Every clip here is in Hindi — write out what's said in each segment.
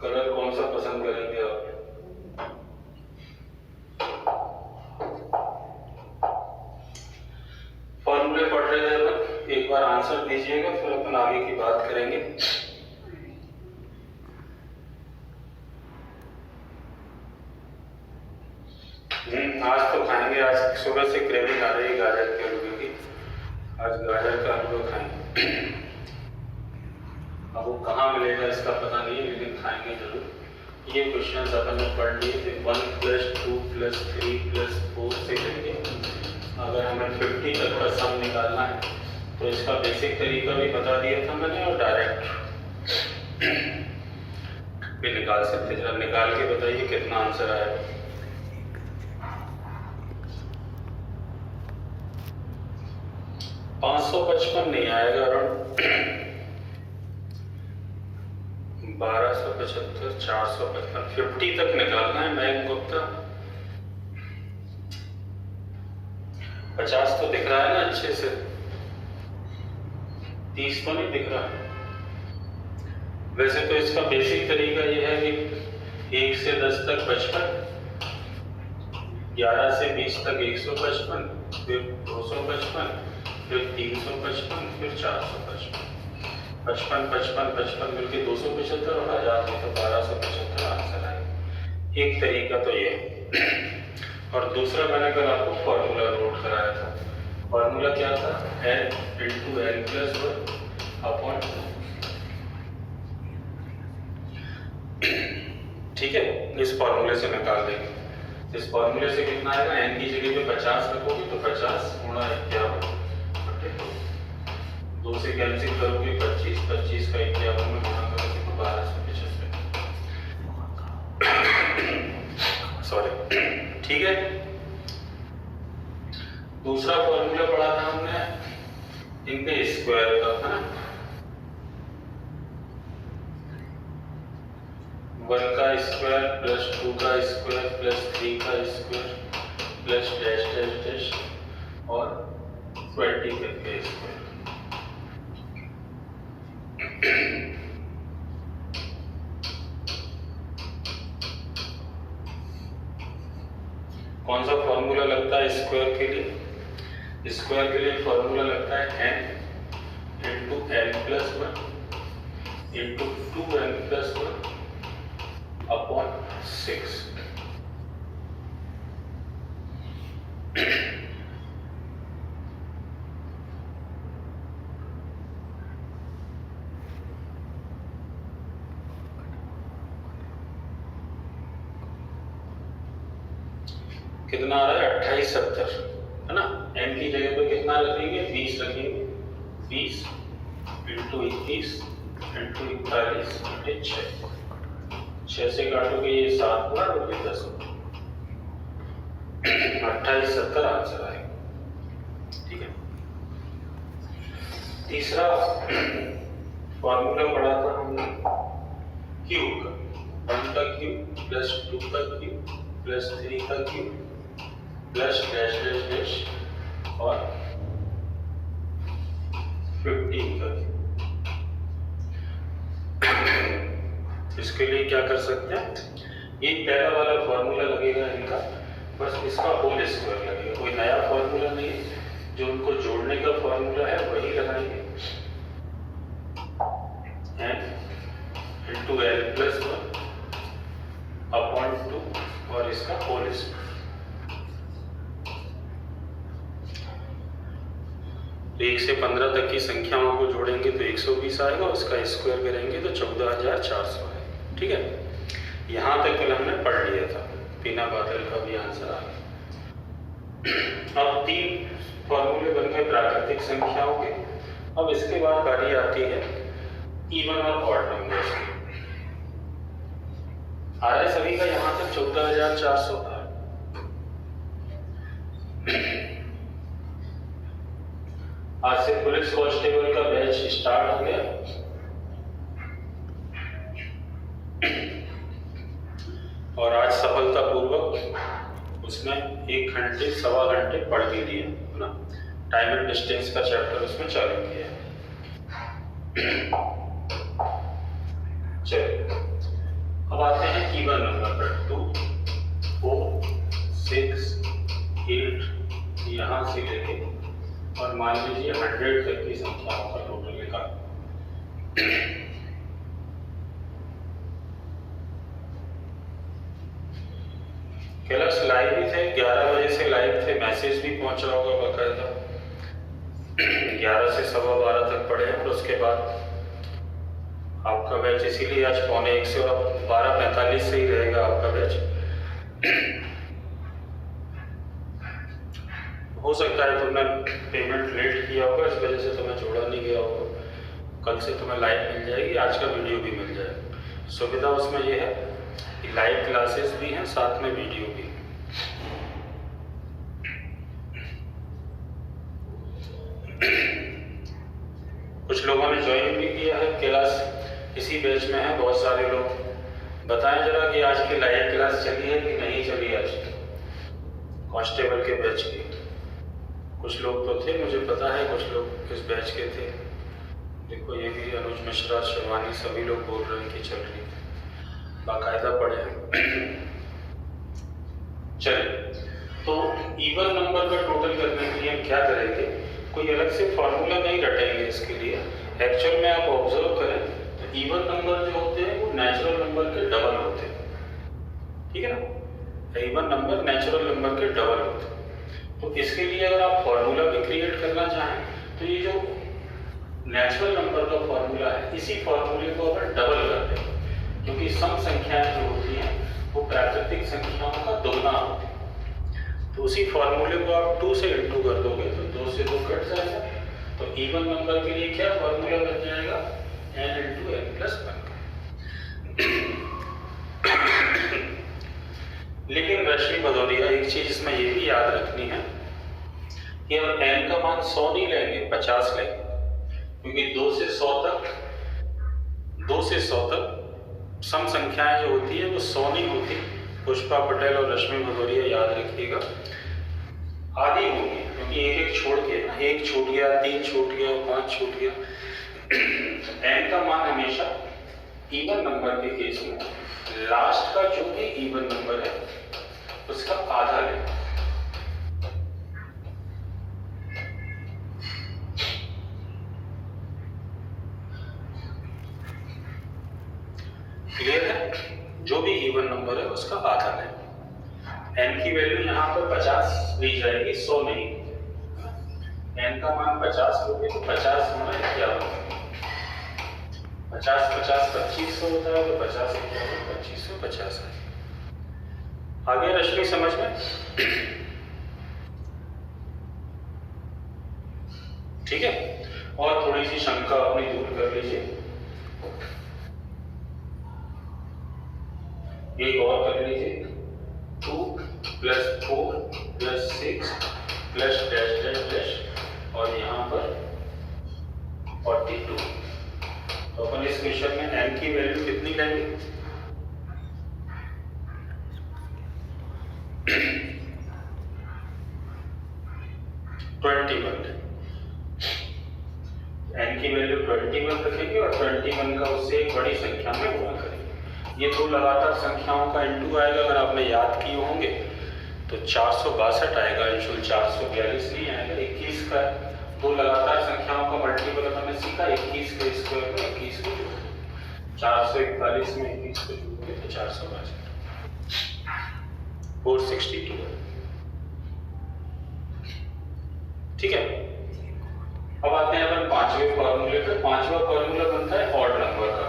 कलर कौन सा पसंद करेंगे आप? फॉर्मूले पढ़ रहे हैं अपन, एक बार आंसर दीजिएगा फिर अपन आगे की बात करेंगे। आज तो खाएंगे, आज सुबह से क्रेविंग आ रही है गाजर के हलवे की, आज गाजर का हलवा खाएंगे। अब वो कहाँ मिलेगा इसका पता नहीं है, लेकिन खाएंगे जरूर। ये क्वेश्चन अपन ने पढ़ लिए थे, 1 + 2 + 3 + 4 से लेके अगर हमें 50 तक का सम निकालना है तो इसका बेसिक तरीका भी बता दिया था मैंने, और डायरेक्ट भी निकाल सकते। जरा निकाल के बताइए कितना आंसर आएगा। 555 नहीं आएगा, अराउंड 1275, 455, 50 तक निकालना है। मैं गुप्ता 50 तो दिख रहा है ना अच्छे से, 30 तो नहीं दिख रहा। वैसे तो इसका बेसिक तरीका यह है कि 1 से 10 तक 55, 11 से 20 तक 155, फिर 255, फिर 355, फिर 455, 55 55 55 मिलके 275 और 1000 में तो 1275 आंसर आएगा। एक तरीका तो ये है। और दूसरा मैंने कल आपको फॉर्मूला नोट कराया था। फॉर्मूला क्या था? n × n+1/2। ठीक है, इस फॉर्मूले से निकाल देंगे। इस फॉर्मूले से कितना आएगा? n की जगह पे 50 रखोगे तो 50 × 51, 2 से कैंसिल करोगे 25, 25 का 51 में गुणा करोगे तो 1275। सॉरी, ठीक है। दूसरा फॉर्मूला पढ़ा था हमने इनके स्क्वायर का, है ना? 1 का स्क्वायर + 2 का स्क्वायर + 3 का square plus dash dash dash और 20 के स्क्वायर। कौन सा फॉर्मूला लगता है स्क्वायर के लिए? स्क्वायर के लिए फॉर्मूला लगता है n × n+1 × 2n+1/6। कितना आ रहा है? 2870, है ना? n की जगह पे कितना रखेंगे? 20 रखेंगे। 20 × 21 × 41 × 6। 6 से काटोगे ये 7 गुणा 10, 2870 आंसर आएगा। ठीक है। तीसरा फॉर्मूला पढ़ा था हमने क्यूब का, 1 का क्यूब + 2 का क्यूब + 3 का cube plus dash dash dash और 15 का। इसके लिए क्या कर सकते हैं? ये पहला वाला फॉर्मूला लगेगा इनका, बस इसका होल स्क्वायर लगेगा। कोई नया फॉर्मूला नहीं है, जो उनको जोड़ने का फॉर्मूला है वही लगाएंगे। n × n+1/2 और इसका होल स्क्वायर। तो 1 से 15 तक की संख्याओं को जोड़ेंगे तो 120 आएगा, उसका स्क्वायर करेंगे तो 14400 आएगा। ठीक है, यहाँ तक कल हमने पढ़ लिया था, बिना बादल का भी आंसर आ गया। अब 3 फॉर्मूले बन गए प्राकृतिक संख्याओं के। अब इसके बाद बारी आती है इवन और ऑड नंबर्स की। आ रहा है सभी का यहाँ तक 14400 था। आज से पुलिस कांस्टेबल का बैच स्टार्ट हो गया और आज सफलतापूर्वक उसमें 1 घंटे 1.25 घंटे पढ़ के लिए, है ना? टाइम एंड डिस्टेंस का चैप्टर उसमें चालू किया। चलिए अब आते हैं इवन नंबर पर। 2, 4, 6, 8 यहाँ से लेके और मान लीजिए 100 तक की संख्याओं का टोटल निकाल। कैलक्स लाइव भी थे, 11 बजे से लाइव थे, मैसेज भी पहुंच रहा होगा बाकायदा। 11 से 12:15 तक पढ़े और उसके बाद आपका बैच, इसीलिए आज 12:45 से और 12:45 से ही रहेगा आपका बैच। हो सकता है तुमने पेमेंट लेट किया होगा, इस वजह से तुम्हें जोड़ा नहीं गया होगा। कल से तुम्हें लाइव मिल जाएगी, आज का वीडियो भी मिल जाएगा। सुविधा उसमें यह है कि लाइव क्लासेस भी हैं, साथ में वीडियो भी। कुछ लोगों ने ज्वाइन भी किया है क्लास, इसी बैच में है बहुत सारे लोग। बताएं जरा कि आज की लाइव क्लास चली है कि नहीं चली आज कांस्टेबल के बैच की। कुछ लोग तो थे, मुझे पता है कुछ लोग इस बैच के थे। देखो ये भी अनुज मिश्रा, शिवानी, सभी लोग बोल रहे हैं कि चल रही है, बाकायदा पढ़े हैं। चलिए, तो इवन नंबर का टोटल करने के लिए हम क्या करेंगे, कोई अलग से फॉर्मूला नहीं रटेंगे इसके लिए। एक्चुअल में आप ऑब्जर्व करें तो इवन नंबर जो होते हैं वो नेचुरल नंबर के डबल होते हैं, ठीक है ना। इवन नंबर नेचुरल नंबर के डबल होते हैं। तो इसके लिए अगर आप फॉर्मूला भी क्रिएट करना चाहें तो ये जो नेचुरल नंबर का फॉर्मूला है, इसी फॉर्मूले को अगर डबल कर दें, क्योंकि सम संख्याएं जो होती हैं वो प्राकृतिक संख्याओं का दोगुना होती है। तो उसी फॉर्मूले को आप 2 से इंटू कर दोगे तो 2 से 2 कट जाएगा। तो इवन नंबर के लिए क्या फॉर्मूला बन जाएगा, n × n+1। लेकिन रश्मि भदौरिया, एक चीज इसमें ये भी याद रखनी है कि हम n का मान 100 नहीं लेंगे, 50 लेंगे, क्योंकि 2 से 100 तक सम संख्याएं जो होती है वो 100 नहीं होती। पुष्पा पटेल और रश्मि भदौरिया याद रखिएगा, आधी होगी, क्योंकि एक छोड़ के ना, 1 छूट गया, 3 छूट गया, 5 छूट गया। n का मान हमेशा इवन नंबर के केस में लास्ट का जो भी इवन नंबर है उसका आधा लें। क्लियर है, जो भी इवन नंबर है उसका आधा लें। n की वैल्यू यहाँ पर 50 ली जाएगी, 100 नहीं। n का मान 50 लोगे तो 50 होना क्या होगा, 50 50 2500 होता है, तो 50 क्या होगा, 2550 है। आगे रश्मि समझ में, ठीक है। और थोड़ी सी शंका अपनी दूर कर लीजिए, एक और कर लीजिए, 2 + 4 + 6 + डैश डैश डैश और यहाँ पर 42। तो अपन इस क्वेश्चन में n की वैल्यू कितनी लेंगे, 21। n की वैल्यू 21 रखेंगे और 21 का उससे एक बड़ी संख्या में गुणा करेंगे। ये 2 लगातार संख्याओं का इंटू आएगा, अगर आपने याद किए होंगे तो 462 आएगा, इंशुल 442 नहीं आएगा, 21 का 2 लगातार संख्याओं का मल्टीपल हमने सीखा, 21 के स्क्वायर में 21 को जोड़ो, 441 में 21 को जोड़ोगे तो 462, 462 है, ठीक है। अब आते हैं अपन 5वें फॉर्मूले पे। 5वां फॉर्मूला बनता है ऑड नंबर का।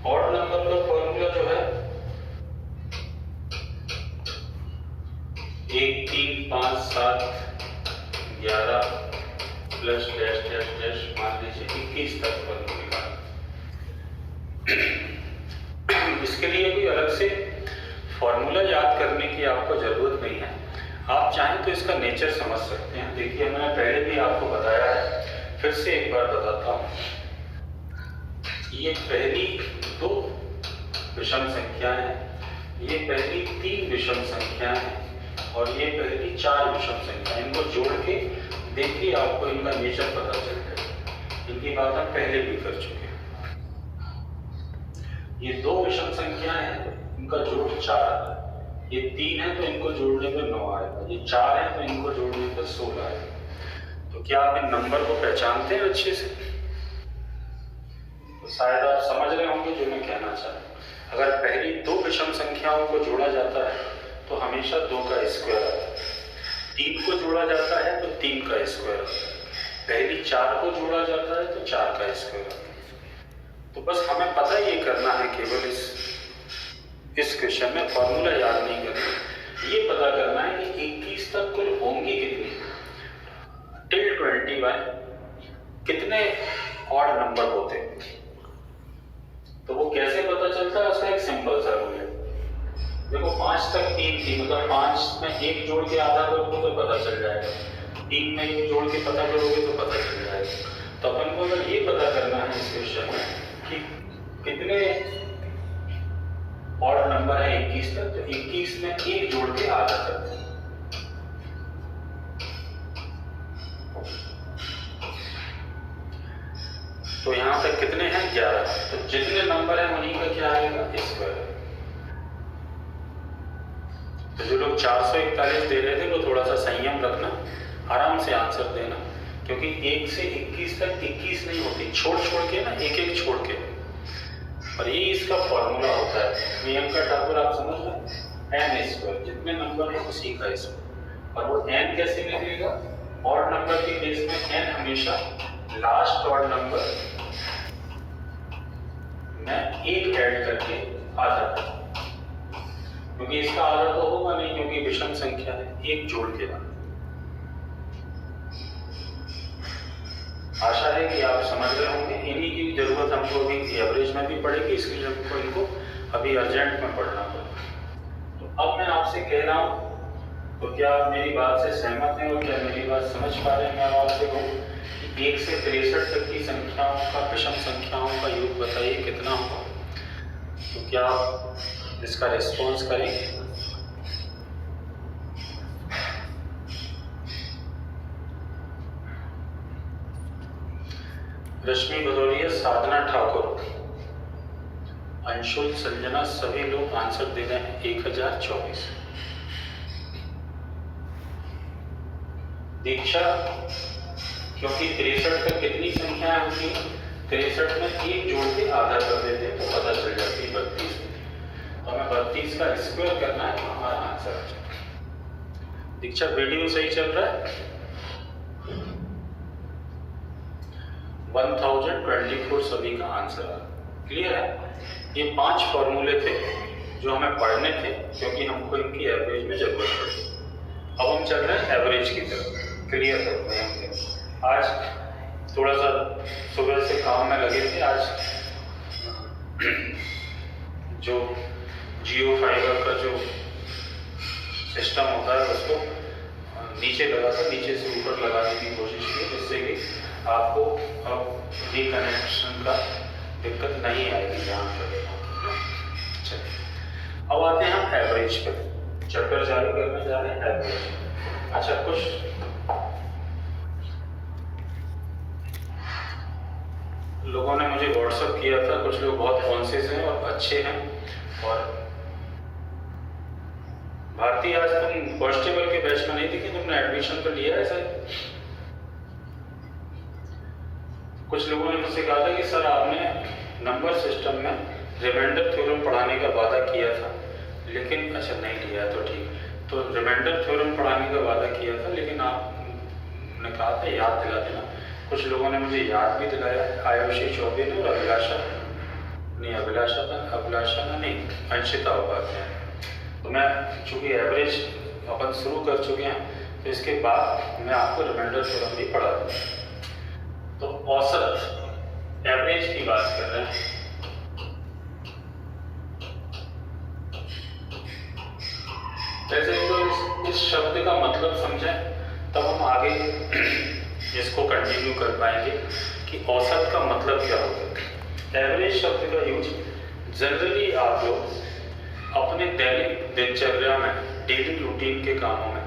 ऑड नंबर का फॉर्मूला जो है 1 3 5 7 11 प्लस डैश डैश डैश, मान लीजिए 21 तक फॉर्मूला। इसके लिए कोई अलग से फॉर्मूला याद करने की आपको जरूरत नहीं है, आप चाहें तो इसका नेचर समझ सकते हैं। देखिए मैंने पहले भी आपको बताया है, फिर से एक बार बताता हूँ। ये पहली 2 विषम संख्याएं हैं, ये पहली 3 विषम संख्याएं हैं और ये पहली 4 विषम संख्याएं। इनको जोड़ के देखिए, आपको इनका नेचर पता चल जाएगा। इनकी बात हम पहले भी कर चुके हैं। ये 2 विषम संख्याएं हैं, इनका जोड़ 4 आता है। ये 3 है तो इनको जोड़ने पे 9 आएगा, ये 4 है तो इनको जोड़ने पे 16 आएगा। तो क्या आप इन नंबर को पहचानते हैं अच्छे से? तो शायद आप समझ रहे होंगे जो मैं कहना चाह रहा हूँ। अगर पहली 2 विषम संख्याओं को जोड़ा जाता है तो हमेशा 2 का स्क्वायर आता है, 3 को जोड़ा जाता है तो 3 का स्क्वायर आता है, पहली 4 को जोड़ा जाता है तो 4 का स्क्वायर आता है। तो बस हमें पता ये करना है, केवल इस क्वेश्चन में फॉर्मूला याद नहीं करना, ये पता करना है कि 21 तक कुल होंगी कितनी, टिल 21 कितने ऑड नंबर होते हैं। तो वो कैसे पता चलता है, उसका एक सिंपल सा रूल है। देखो 5 तक 3 थी, मतलब 5 में 1 जोड़ के आधा करोगे तो पता चल जाएगा, 3 में 1 जोड़ के पता करोगे तो पता चल जाएगा। तो अपन को अगर ये पता करना है इस क्वेश्चन में कि कितने ऑड नंबर है 21 तक, तो 21 में 1 जोड़ के आधा करते हैं। तो यहां तक कितने हैं 11, तो जितने नंबर हैं उन्हीं का क्या आएगा स्क्वायर। तो जो लोग 441 दे रहे थे वो थोड़ा सा संयम रखना, आराम से आंसर देना, क्योंकि 1 से 21 तक 21 नहीं होती, छोड़ छोड़ के ना, एक एक छोड़ के। और ये इसका फॉर्मूला होता है, नियम का ठाकुर आप समझ रहे हैं, n स्क्वायर, जितने नंबर है उसी का स्क्वायर। और वो n कैसे निकलेगा, ऑड नंबर के केस में n हमेशा लास्ट ऑड नंबर में 1 ऐड करके आधा, क्योंकि इसका आधा तो होगा नहीं क्योंकि विषम संख्या है, 1 जोड़ के आधा। आशा है कि आप समझ रहे होंगे। इन्हीं की जरूरत हमको अभी एवरेज में भी पड़ेगी, इसलिए हमको इनको अभी अर्जेंट में पढ़ना पड़ेगा। तो अब मैं आपसे कह रहा हूँ, तो क्या आप मेरी बात से सहमत हैं और क्या मेरी बात समझ पा रहे हैं? मैं आपसे कहूँ कि 1 से 63 तक की संख्याओं का, विषम संख्याओं का योग बताइए कितना होगा। तो क्या आप इसका रिस्पॉन्स करेंगे? रश्मि भदौरिया, साधना ठाकुर, अंशुल, संजना, सभी लोग आंसर दे रहे हैं 1024। दीक्षा, क्योंकि 63 तक कितनी संख्याएं होती हैं, 63 में 1 जोड़ के आधा कर देते हैं तो पता चल जाती है 32। तो हमें 32 का स्क्वायर करना है, तो हमारा आंसर आ जाएगा। दीक्षा, वीडियो सही चल रहा है? 1024 सभी का आंसर है। क्लियर है? ये 5 फॉर्मूले थे जो हमें पढ़ने थे, क्योंकि हमको इनकी एवरेज में जरूरत पड़ी। अब हम चल रहे हैं एवरेज की तरफ। क्लियर है? आज थोड़ा सा सुबह से काम में लगे थे। आज जो जियो फाइबर का जो सिस्टम होता है उसको नीचे लगा था, नीचे से ऊपर लगाने की कोशिश की, जिससे कि आपको अब रिकनेक्शन का दिक्कत नहीं आएगी जहाँ पर। चलिए अब आते हैं हम एवरेज पे, चैप्टर चालू करने जा रहे हैं एवरेज। अच्छा, कुछ लोगों ने मुझे व्हाट्सएप किया था, कुछ लोग बहुत कॉन्शियस हैं और अच्छे हैं। और भारती, आज तुम कॉन्स्टेबल के बैच में नहीं थी कि तुमने एडमिशन तो लिया है सर? कुछ लोगों ने मुझसे कहा था कि सर आपने नंबर सिस्टम में रिमाइंडर थ्योरम पढ़ाने का वादा किया था, लेकिन अच्छा नहीं लिया तो ठीक। तो रिमाइंडर थ्योरम पढ़ाने का वादा किया था, लेकिन आपने कहा था याद दिला देना। कुछ लोगों ने मुझे याद भी दिलाया, आयुषी चौबे ने और अभिलाषा नहीं, अंशिता उपाध्याय। तो मैं चूंकि एवरेज अपन शुरू कर चुके हैं, तो इसके बाद मैं आपको रिमाइंडर थ्योरम भी पढ़ा दूँगा। तो औसत एवरेज की बात कर रहे हैं। जैसे तो इस शब्द का मतलब समझें, तब हम आगे इसको कंटिन्यू कर पाएंगे कि औसत का मतलब क्या होता है। एवरेज शब्द का यूज जनरली आप लोग अपने दैनिक दिनचर्या में, डेली रूटीन के कामों में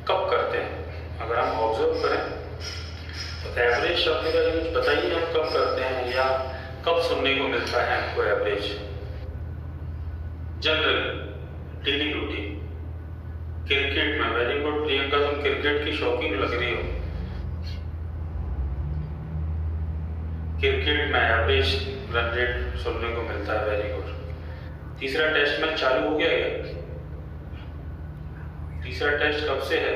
कब करते हैं? अगर हम ऑब्जर्व करें तो एवरेज शब्द का यूज बताइए हम कब करते हैं, या कब सुनने को मिलता है हमको average? General daily routine cricket में, वेरी गुड प्रियंका, तुम क्रिकेट की शौकीन लग रही हो। क्रिकेट में एवरेज रन रेट सुनने को मिलता है, वेरी गुड। तीसरा टेस्ट मैच चालू हो गया है? तीसरा टेस्ट कब से है?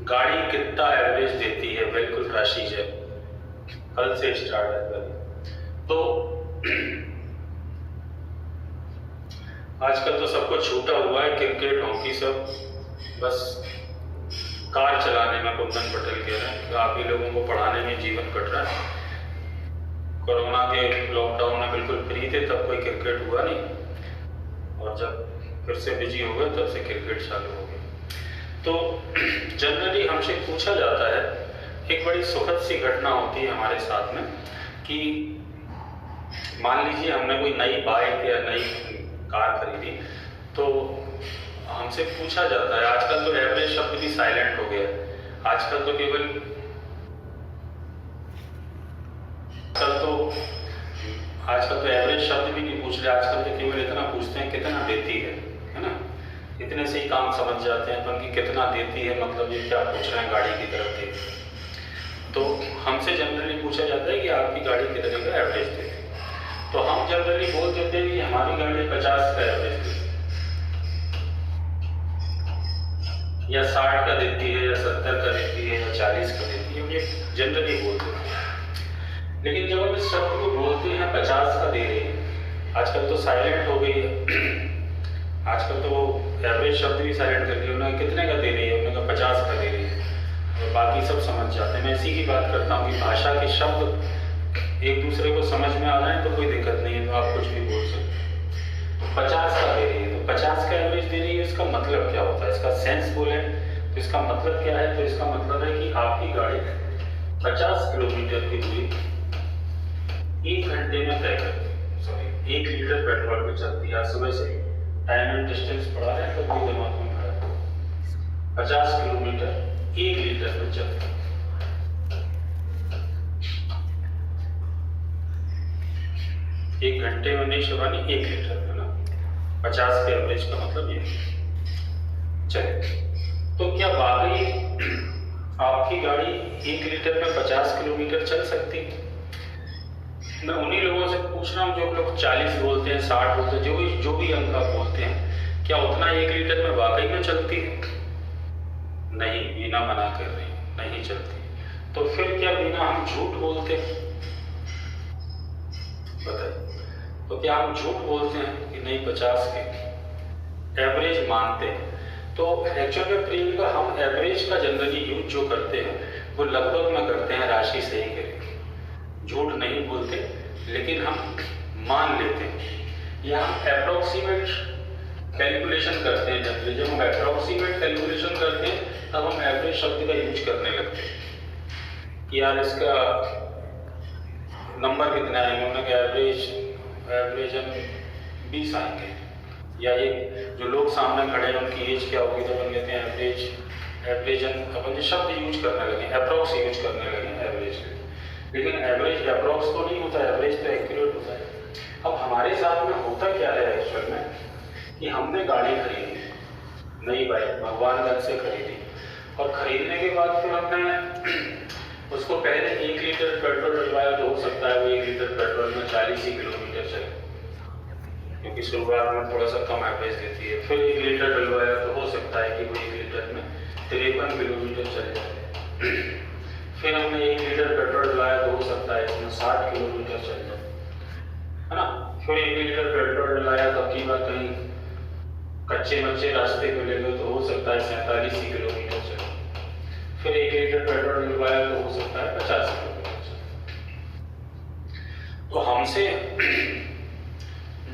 गाड़ी कितना एवरेज देती है? बिल्कुल राशि है, कल से स्टार्ट है कल। तो आजकल तो सबको छूटा हुआ है, क्रिकेट हॉकी सब बस कार चलाने में कुंदन पटेल कह रहे हैं, काफी लोगों को पढ़ाने में जीवन कट रहा है। कोरोना के लॉकडाउन में बिल्कुल फ्री थे, तब कोई क्रिकेट हुआ नहीं, और जब फिर से बिजी हो गए तब से क्रिकेट चालू हो गया। तो जनरली हमसे पूछा जाता है, एक बड़ी सुखद सी घटना होती है हमारे साथ में कि मान लीजिए हमने कोई नई बाइक या नई कार खरीदी, तो हमसे पूछा जाता है, आजकल तो एवरेज शब्द भी साइलेंट हो गया है, आजकल तो एवरेज शब्द भी नहीं पूछ रहे, आजकल तो केवल इतना पूछते हैं कितना देती है ना। इतने से ही काम समझ जाते हैं अपन कि कितना देती है, मतलब ये क्या पूछ रहे हैं, गाड़ी की तरफ देती। तो हमसे जनरली पूछा जाता है कि आपकी गाड़ी कितने का एवरेज देती है, तो हम जनरली बोल देते हैं कि हमारी गाड़ी 50 का एवरेज देती है, या 60 का देती है, या 70 का देती है, या 40 का देती है, हम ये जनरली बोलते हैं। लेकिन जब हम इस शब्द को बोलते हैं 50 का दे रही है, आजकल तो साइलेंट हो गई है, आजकल तो वो एवरेज शब्द भी साइलेंट कर दिया, उन्होंने कितने का दे रही है, उन्होंने 50 का दे रही है, और बाकी सब समझ जाते हैं। मैं इसी की बात करता हूँ कि भाषा के शब्द एक दूसरे को समझ में आ जाए तो कोई दिक्कत नहीं है, तो आप कुछ भी बोल सकते हैं। तो 50 का दे रही है, तो 50 का एवरेज दे रही है, इसका मतलब क्या होता है, इसका सेंस बोले तो इसका मतलब क्या है? तो इसका मतलब है कि आपकी गाड़ी 50 किलोमीटर की दूरी 1 घंटे में तय करती है, सॉरी 1 लीटर पेट्रोल पे चलती है। सुबह से टाइम एंड डिस्टेंस पढ़ा रहे हैं तो कोई दिमाग में खड़ा है, 50 किलोमीटर 1 लीटर में चलती है। एक घंटे में नहीं शिवानी, 1 लीटर में ना, 50 के एवरेज का मतलब ये। चलिए, तो क्या वाकई आपकी गाड़ी 1 लीटर में 50 किलोमीटर चल सकती है? मैं उन्हीं लोगों से पूछ रहा हूँ जो लोग 40 बोलते हैं, 60 बोलते हैं, जो भी अंक आप बोलते हैं, क्या उतना 1 लीटर में वाकई में चलती है? नहीं, बिना मना कर रही नहीं चलती। तो फिर क्या बिना हम झूठ बोलते हैं? बताइए, तो क्या हम झूठ बोलते हैं कि नहीं 50 के एवरेज मानते हैं? तो एक्चुअल में प्रियंका, हम एवरेज का जनरली यूज जो करते हैं वो लगभग में करते हैं, राशि सही करें, झूठ नहीं बोलते, लेकिन हम मान लेते हैं, या हम अप्रोक्सीमेट कैलकुलेशन करते हैं। जब हम अप्रोक्सीमेट कैलकुलेशन करते हैं तब हम एवरेज शब्द का यूज करने लगते हैं कि यार इसका नंबर कितना आएंगे, उन्होंने कहा एवरेज 20 आएंगे, या ये जो लोग सामने खड़े हैं उनकी एज क्या होगी, तो अपन कहते हैं एवरेज अपन शब्द यूज करने लगे, अप्रोक्स यूज करने लगे एवरेज। लेकिन एवरेज अप्रोक्स तो नहीं होता, एवरेज तो एक्यूरेट होता है। अब हमारे साथ में होता क्या है एक्चुअल में कि हमने गाड़ी खरीदी, नई बाइक भगवानगंज से खरीदी, और खरीदने के बाद फिर हमने उसको पहले 1 लीटर पेट्रोल डलवाया, तो हो सकता है वो 1 लीटर पेट्रोल में 40 ही किलोमीटर चले, क्योंकि शुरुआत में थोड़ा सा कम एवरेज देती है। फिर 1 लीटर डलवाया तो हो सकता है कि वो 1 लीटर में 53 किलोमीटर चले जाए। फिर हमने 1 लीटर पेट्रोल डलवाया तो हो सकता है इसमें 60 किलोमीटर चल जाए, है ना। फिर 1 लीटर पेट्रोल डलाया तो की बात कहीं कच्चे मच्चे रास्ते पे ले गए तो हो सकता है 47 ही किलोमीटर चले। फिर 1 लीटर पेट्रोल डलवाया तो हो सकता है 50 किलोमीटर चले। तो हमसे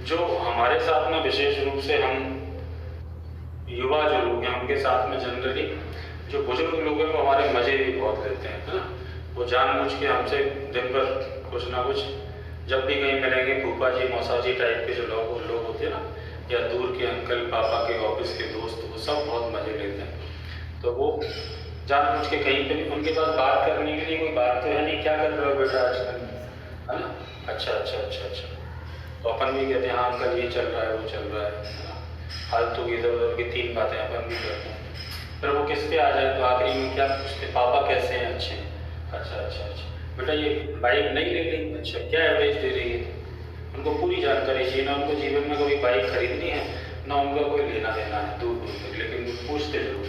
जो हमारे साथ में विशेष रूप से हम युवा जो लोग हैं उनके साथ में जनरली जो बुजुर्ग लोग हैं वो हमारे मजे भी बहुत लेते हैं, है ना। वो जानबूझ के हमसे दिन भर कुछ ना कुछ, जब भी कहीं मिलेंगे फूफा जी मौसा जी टाइप के जो लोग होते हैं ना, या दूर के अंकल पापा के ऑफिस के दोस्त, वो सब बहुत मजे लेते हैं। तो वो जानबूझ के कहीं पे उनके पास बात करने के लिए कोई बात तो है नहीं, क्या कर रहे हो बेटा आजकल, है ना। अच्छा अच्छा अच्छा अच्छा, तो अपन भी कहते हैं हाँ अंकल ये चल रहा है वो चल रहा है ना, फालतू की इधर उधर की 3 बातें अपन भी करते हैं। फिर वो किस पे आ जाए तो आखिरी में क्या पूछते, पापा कैसे हैं, अच्छे हैं, अच्छा अच्छा अच्छा, बेटा ये बाइक नहीं ले गई, अच्छा क्या एवरेज दे रही है। उनको पूरी जानकारी चाहिए ना, उनको जीवन में कभी बाइक खरीदनी है ना उनका कोई लेना देना है दूर दूर तक, लेकिन वो पूछते जरूर।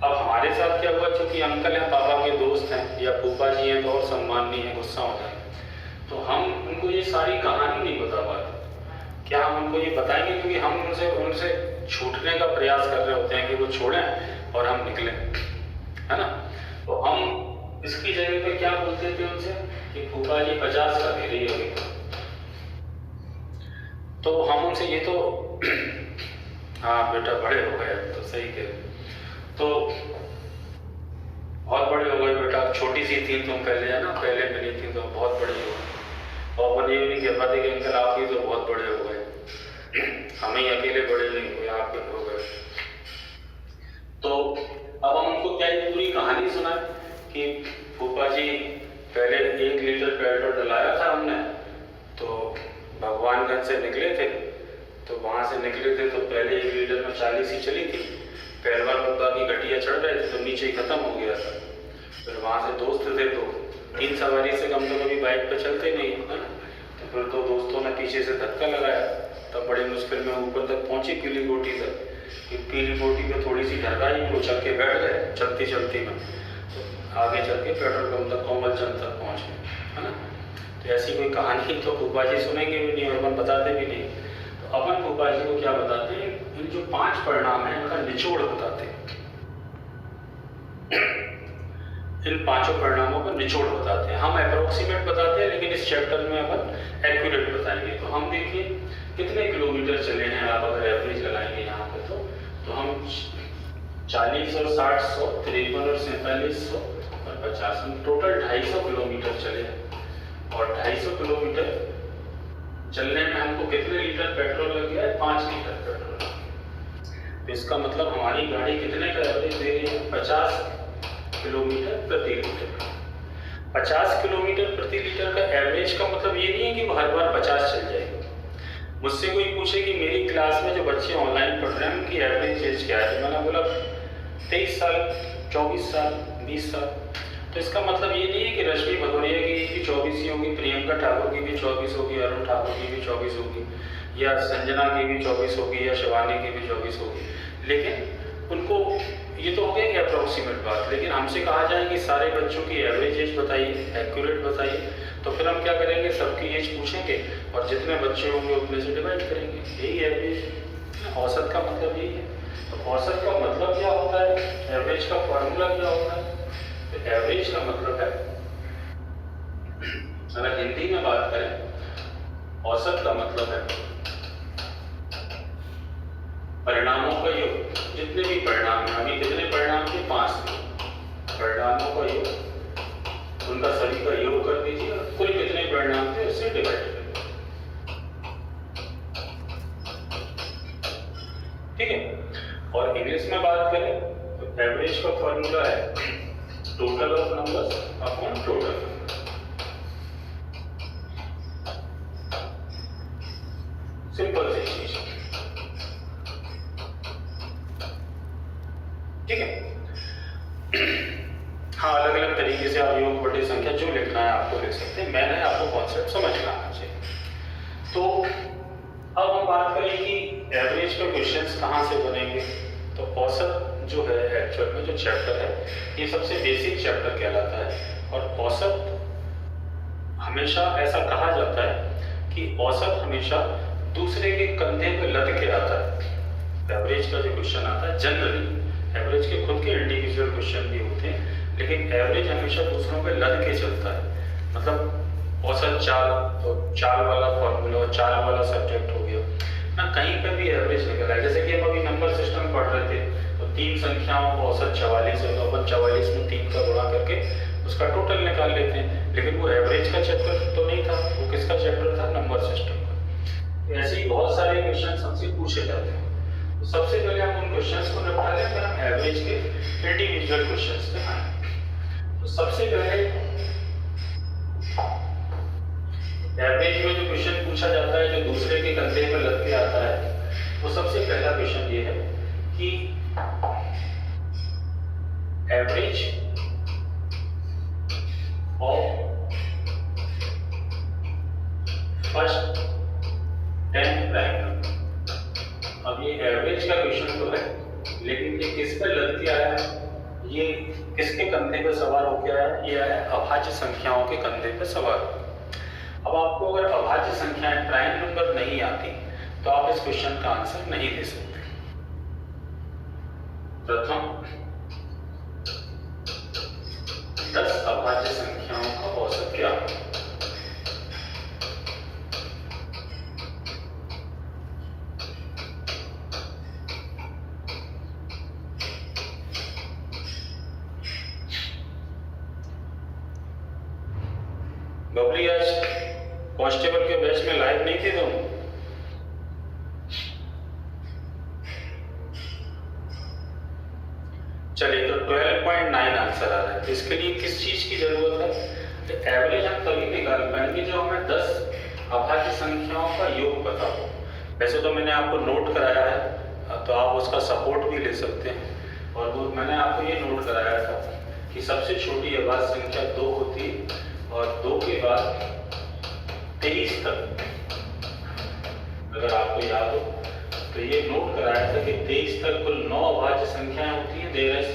अब हमारे साथ क्या हुआ, चूंकि अंकल हैं, पापा के दोस्त हैं या फूफा जी हैं तो और सम्माननीय है, गुस्सा हो जाए तो हम उनको ये सारी कहानी नहीं बता पाते। क्या हम उनको ये बताएंगे, क्योंकि हम उनसे उनसे छूटने का प्रयास कर रहे होते हैं कि वो छोड़ें और हम निकलें, है ना। तो हम इसकी जगह पे क्या बोलते थे उनसे कि फूफा जी 50 का दे रही होगी, तो हम उनसे ये तो हाँ बेटा बड़े हो गए, तो सही कह रहे, तो बहुत बड़े हो गए बेटा, छोटी सी थी तुम पहले, है ना, पहले मिली थी तो बहुत बड़ी हो गई। और अपन ये नहीं कह पाते कि अंकल आप ही तो बहुत बड़े हो गए, हम ही अकेले बड़े नहीं हुए, आप भी हो गए। तो अब हम उनको क्या ये पूरी कहानी सुनाए कि फूफा जी पहले 1 लीटर पेट्रोल डलाया था हमने, तो भगवानगंज से निकले थे, तो वहाँ से निकले थे तो पहले 1 लीटर में 40 ही चली थी, पहलवान बब्बा की घटिया चढ़ रहे थे तो नीचे ही खत्म हो गया था। फिर वहाँ से दोस्त थे तो 3 सवारी से कम तो कभी बाइक पे चलते नहीं, है ना, तो फिर तो दोस्तों ने पीछे से धक्का लगाया, तब बड़ी मुश्किल में ऊपर तक पहुँची पीली गोटी तक, कि पीली गोटी पे थोड़ी सी ढरकाई, वो चल के बैठ गए चलती चलती में, तो आगे चल के पेट्रोल पंप तक कोमलचंद तक पहुँच गए, है ना। तो ऐसी कोई कहानी तो फूफा जी सुनेंगे भी नहीं और अपन बताते भी नहीं। तो अपन फूफा जी को क्या बताते हैं, इन जो 5 परिणाम हैं इनका निचोड़ बताते हैं, इन 5 परिणामों का निचोड़ बताते हैं। हम अप्रोक्सीमेट बताते हैं, लेकिन इस चैप्टर में अपन एक्यूरेट बताएंगे। तो हम देखिए कितने किलोमीटर चले हैं, आप अगर एवरेज लगाएंगे यहाँ पे तो हम 40 और 60, 100, 53 और 47, 100 और 50, हम टोटल 250 किलोमीटर चले हैं। और 250 किलोमीटर चलने में हमको कितने लीटर पेट्रोल लग गया है, 5 लीटर पेट्रोल। तो इसका मतलब हमारी गाड़ी कितने का एवरेज दे रही है, 50 किलोमीटर प्रति लीटर। 50 किलोमीटर प्रति लीटर का एवरेज का मतलब ये नहीं है कि वो हर बार 50 चल जाएगी। मुझसे कोई पूछे कि मेरी क्लास में जो बच्चे ऑनलाइन पढ़ रहे हैं उनकी एवरेज एज क्या है, तो मैंने बोला 23 साल, 24 साल, 20 साल। तो इसका मतलब ये नहीं है कि रश्मि भदौरिया की एज भी 24 ही होगी, प्रियंका ठाकुर की भी 24 होगी, अरुण ठाकुर की भी 24 होगी, या संजना की भी 24 होगी, या शिवानी की भी 24 होगी। लेकिन उनको ये तो हो गया कि अप्रोक्सीमेट बात, लेकिन हमसे कहा जाए कि सारे बच्चों की एवरेज एज बताइए, एक्यूरेट बताइए, तो फिर हम क्या करेंगे, सबकी एज पूछेंगे और जितने बच्चे होंगे उतने से डिवाइड करेंगे। यही एवरेज, औसत का मतलब यही है। तो औसत का मतलब क्या होता है, एवरेज का फॉर्मूला क्या होता है, तो एवरेज का मतलब है, अगर हिंदी में बात करें, औसत का मतलब है परिणामों का योग। जितने भी परिणाम हैं, अभी कितने परिणाम थे, 5 परिणामों का योग, उनका सभी का योग कर दीजिए, कुल कितने परिणाम थे उससे डिवाइड कर दीजिए, ठीक है। और इंग्लिश में बात करें तो एवरेज का फॉर्मूला है total of numbers upon total number. Simple सी चीज, ठीक है। हाँ, अलग अलग तरीके से आप योग बटे संख्या जो लिखना है आपको लिख सकते हैं, मैंने आपको कॉन्सेप्ट समझ में आना चाहिए। तो अब हम बात करें कि एवरेज के क्वेश्चंस कहाँ से बनेंगे। तो औसत जो है एक्चुअल में जो चैप्टर है ये सबसे बेसिक चैप्टर कहलाता है। और औसत हमेशा ऐसा कहा जाता है कि औसत हमेशा दूसरे के कंधे पे लद के आता है। एवरेज का जो क्वेश्चन आता है, जनरली एवरेज के खुद के इंडिविजुअल क्वेश्चन भी होते हैं, लेकिन एवरेज हमेशा दूसरों पे लद के चलता है। मतलब औसत चाल, तो चाल वाला फॉर्मूला और चाल वाला सब्जेक्ट हो गया ना, कहीं पर भी एवरेज निकल आए। जैसे कि हम अभी नंबर सिस्टम पढ़ रहे थे, तो 3 संख्याओं का औसत 44 है, तो अपन 44 में 3 का गुणा करके उसका टोटल निकाल लेते हैं। लेकिन वो एवरेज का चैप्टर तो नहीं था, वो किसका चैप्टर था, नंबर सिस्टम का। ऐसे ही बहुत सारे क्वेश्चन हमसे पूछे जाते हैं। तो सबसे पहले हम उन क्वेश्चंस को निपटा लें, फिर हम एवरेज के इंडिविजुअल क्वेश्चंस पे आएंगे। तो सबसे पहले एवरेज में जो क्वेश्चन पूछा जाता है जो दूसरे के कंधे पर लग के आता है, वो सबसे पहला क्वेश्चन ये है कि average of first 10 prime number. अब ये एवरेज का क्वेश्चन तो है, लेकिन ये किस पर लग के आया है, ये किसके कंधे पर सवार होकर आया है? ये आया अभाज्य संख्याओं के कंधे पर सवार। अब आपको अगर अभाज्य संख्याएं प्राइम नंबर नहीं आती तो आप इस क्वेश्चन का आंसर नहीं दे सकते। प्रथम 10 अभाज्य संख्याओं का औसत क्या है? बबली आज कांस्टेबल के बैच में लाइव नहीं थे तुम? चलिए, तो 12.9 आंसर आ रहा है। तो इसके लिए किस चीज की जरूरत है? तो एवरेज हम तभी निकाल पाएंगे जो हमें 10 अभाज्य संख्याओं का योग पता हो। वैसे तो मैंने आपको नोट कराया है, तो आप उसका सपोर्ट भी ले सकते हैं। और वो मैंने आपको ये नोट कराया था कि सबसे छोटी अभाज्य संख्या 2 होती है और 2 के बाद 23 तक, अगर आपको याद हो तो ये नोट कराया था कि 23 तक कुल 9 अभाज्य संख्याएं होती हैं। There is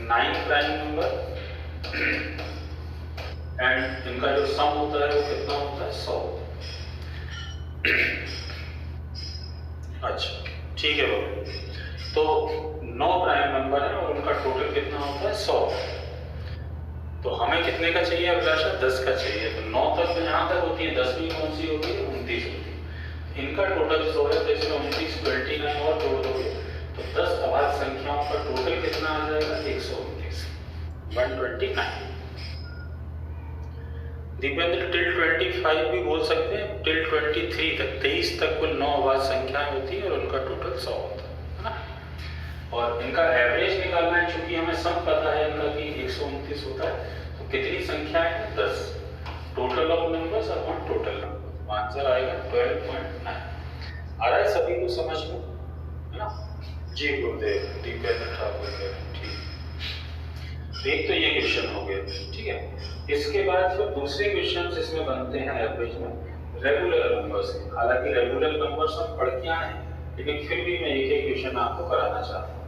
9 prime number and इनका जो सम होता है वो कितना होता है? 100। अच्छा, ठीक है बाबू। तो 9 प्राइम नंबर है और उनका टोटल कितना होता है? 100। तो हमें कितने का चाहिए अभिलाषा? 10 का चाहिए। तो 9 तक तो यहाँ तक होती है, 10वीं कौन सी होती है? 29 होती है। इनका टोटल 100 है, तो इसमें 29 29 और जोड़ दोगे तो 10 अभाज्य संख्याओं का टोटल कितना आ जाएगा? 129, 129। दीपेंद्र टिल 25 भी बोल सकते हैं, टिल 23 तक, 23 तक कुल 9 अभाज्य संख्याएं होती है और उनका टोटल 100 होता है ना। और इनका एवरेज निकालना है, चूंकि हमें सम पता है इनका कि 129 होता है। तो कितनी संख्याएं हैं? 10। Total of numbers upon total number, answer आएगा 12.9। आ रहा है सभी को समझ में, है ना? जी गुरुदेव, दीपेंद्र ठाकुर। ठीक, एक तो ये क्वेश्चन हो गया, ठीक है। इसके बाद फिर दूसरे क्वेश्चन इसमें बनते हैं एवरेज में रेगुलर नंबर्स। हालांकि रेगुलर नंबर्स हम पढ़ के आए हैं, लेकिन फिर भी मैं एक क्वेश्चन आपको कराना चाहता हूँ।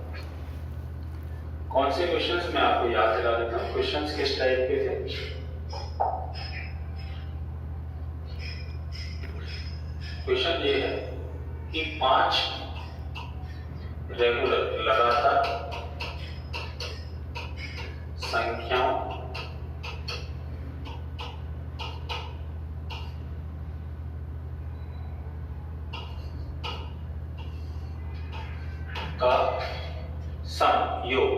कौन से क्वेश्चंस मैं आपको याद दिला देता हूँ। क्वेश्चंस किस टाइप के थे? क्वेश्चन ये है कि 5 रेगुलर लगातार संख्याओं का सम योग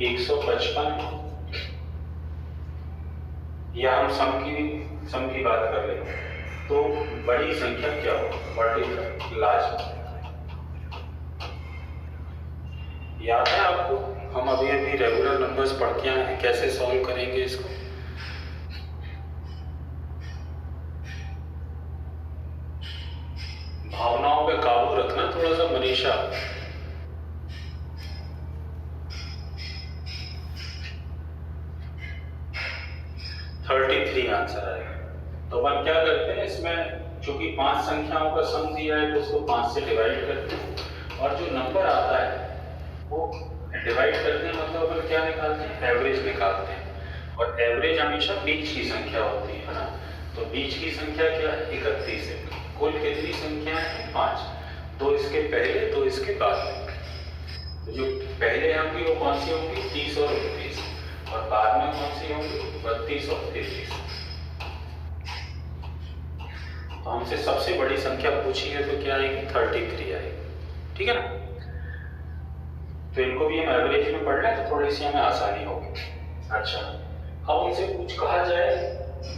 155, या हम सम की बात कर रहे हैं तो बड़ी संख्या क्या हो? What is the large number? याद है आपको? हम अभी रेगुलर नंबर्स पढ़ के आए हैं, कैसे सॉल्व करेंगे इसको? भावनाओं पे काबू रखना थोड़ा सा मनीषा। आंसर आएगा। तो अपन क्या करते हैं इसमें, चूंकि 5 संख्याओं का सम दिया है तो उसको 5 से डिवाइड करते हैं और जो नंबर आता है वो डिवाइड करते हैं, मतलब अपन क्या निकालते हैं? एवरेज निकालते हैं। और एवरेज हमेशा बीच की संख्या होती है ना। तो बीच की संख्या क्या है? 31 है। कुल कितनी संख्या है? 5। 2 इसके पहले, 2 इसके बाद में। तो जो पहले होंगी वो कौन सी होंगी? 30 और 29, और बाद में कौन सी होंगी? 32 और 33। तो हमसे सबसे बड़ी संख्या पूछी है तो क्या आएगी? 33 आएगी, ठीक है ना। तो इनको भी हम एवरेज में पढ़ लें तो थोड़ी सी हमें आसानी होगी। अच्छा, अब उनसे कुछ कहा जाए,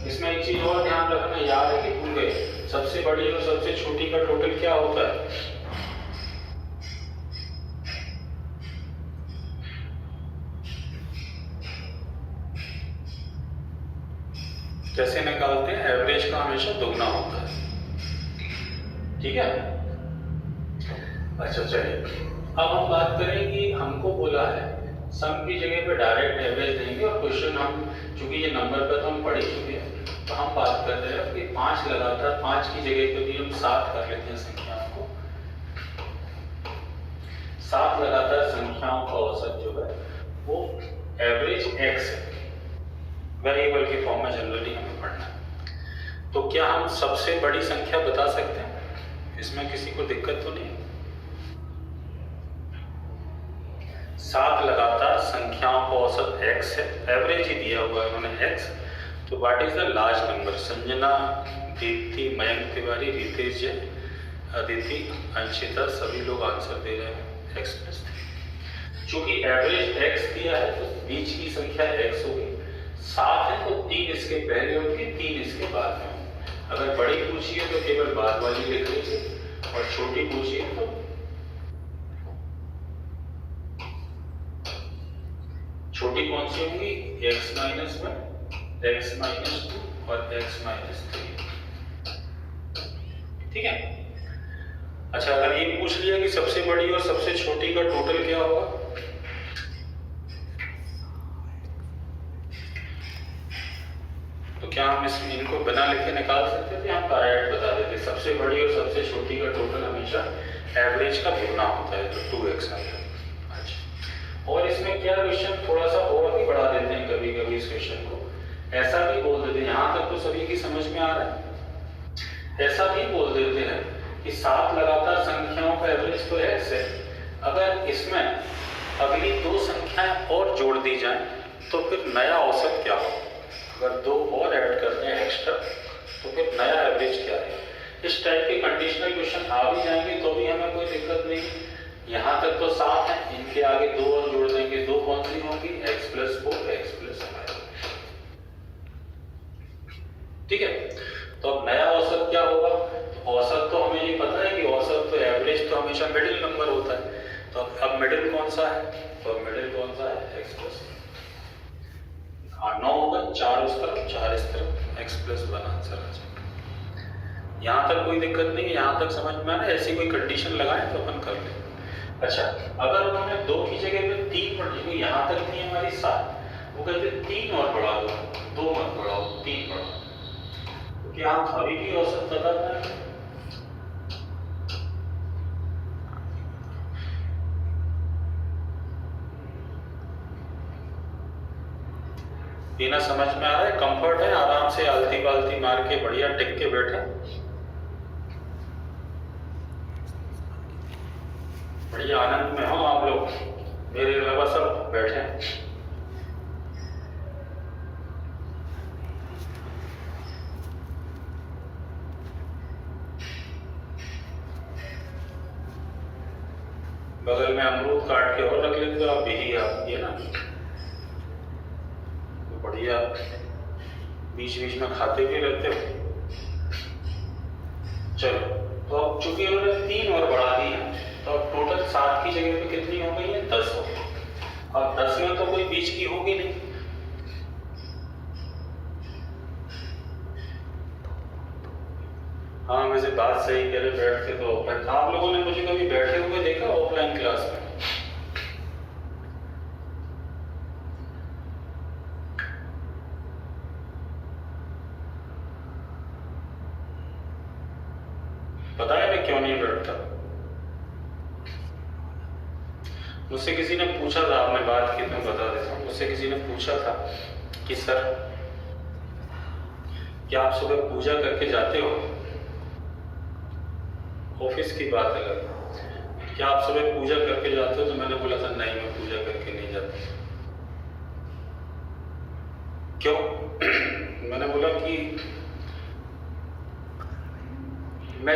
इसमें एक चीज और ध्यान रखना, याद है कि भूल गए, सबसे बड़ी और सबसे छोटी का टोटल क्या होता है? कैसे निकालते हैं? एवरेज का हमेशा दुगना होता है, ठीक है। अच्छा चलिए, अब हम बात करें कि हमको बोला है सम की जगह पे डायरेक्ट एवरेज देंगे, और क्वेश्चन हम चूंकि ये नंबर पे तो हम पढ़ ही चुके हैं, तो हम बात कर रहे हैं कि 5 लगातार 5 की जगह पे भी हम 7 कर लेते हैं संख्याओं को। 7 लगातार संख्याओं का औसत जो है वो एवरेज एक्स है, वेरिएबल के फॉर्म में जनरली हमें पढ़ना है। तो क्या हम सबसे बड़ी संख्या बता सकते हैं? इसमें किसी को दिक्कत तो नहीं? 7 लगातार संख्याओं का औसत x है, एवरेज ही दिया हुआ है उन्होंने x। तो what is the large number? Sanjana, Deepti, Mayank Tiwari, Ritesh Jain, Aditi, Anshita, सभी लोग आंसर दे रहे हैं x प्लस। चूंकि एवरेज x दिया है तो बीच की संख्या x होगी। 7 है तो 3 इसके पहले होंगे, 3 इसके बाद में होंगे। अगर बड़ी पूछी है तो केवल बाद वाली लिख लीजिए, और छोटी पूछी है तो छोटी कौन सी होंगी? x माइनस 1, x माइनस 2 और x माइनस 3, ठीक है। अच्छा, अगर ये पूछ लिया कि सबसे बड़ी और सबसे छोटी का टोटल क्या होगा, तो क्या हम इनको बिना लिखे निकाल सकते थे? हम डायरेक्ट बता देते सबसे बड़ी और सबसे छोटी का टोटल हमेशा एवरेज का दुगना होता है, तो 2x आता है। अच्छा, और इसमें क्या क्वेश्चन थोड़ा सा और भी बढ़ा देते हैं कभी कभी इस क्वेश्चन को, ऐसा भी बोल देते हैं, यहाँ तक तो सभी की समझ में आ रहा है, ऐसा भी बोल देते हैं कि 7 लगातार संख्याओं का एवरेज तो x है, अगर इसमें अगली 2 संख्याएं और जोड़ दी जाएं तो फिर नया औसत क्या हो? अगर 2 और ऐड करते हैं एक्स्ट्रा तो फिर नया एवरेज क्या है? इस टाइप के कंडीशनल क्वेश्चन आ भी जाएंगे तो भी हमें कोई दिक्कत नहीं। यहाँ तक तो 7 है, इनके आगे 2 और जोड़ देंगे, 2 कौन सी होंगी? x प्लस 4, x प्लस 5, ठीक है। तो अब नया औसत क्या होगा? औसत तो हमें ये पता है कि औसत तो एवरेज तो हमेशा मिडिल नंबर होता है, तो अब मिडिल कौन सा है? तो मिडिल कौन सा है? x प्लस 9 होगा, 4 उस तरफ 4 इस तरफ, x प्लस 1 आंसर आ जाएगा। यहाँ तक कोई दिक्कत नहीं है, यहाँ तक समझ में आ रहा है? ऐसी कोई कंडीशन लगाएं तो अपन कर लें। अच्छा, अगर उन्होंने 2 की जगह पे 3 बढ़ जाए, यहाँ तक थी हमारी 7, वो कहते 3 और बढ़ा दो, 2 मत बढ़ाओ, 3 बढ़ाओ, तो क्या हम अभी भी औसत बता पाएंगे? बिना समझ में आ रहा है? कंफर्ट है? आराम से आलती पालती मार के बढ़िया टिक के बैठे, बढ़िया आनंद में हो आप लोग, मेरे अलावा सब बैठे हैं। बगल में अमरूद काट के और रख लेते हो आप, यही आप ये ना बढ़िया बीच बीच में खाते भी रहते हो। चलो, तो अब चूंकि उन्होंने 3 और बढ़ा दी है तो अब टोटल 7 की जगह पे कितनी हो गई है? 10 हो गई। अब 10 में तो कोई बीच की होगी नहीं, हाँ वैसे बात सही कह रहे, बैठ के तो आप लोगों ने मुझे कभी बैठे हुए देखा ऑफलाइन क्लास में? पता है मैं क्यों नहीं बैठता? मुझसे किसी ने पूछा था, आपने बात की तो बता देता हूँ, मुझसे किसी ने पूछा था कि सर क्या आप सुबह पूजा करके जाते हो? ऑफिस की बात अलग, क्या आप सुबह पूजा करके जाते हो? तो मैंने बोला था नहीं, मैं पूजा करके नहीं जाता। क्यों? मैंने बोला कि मैं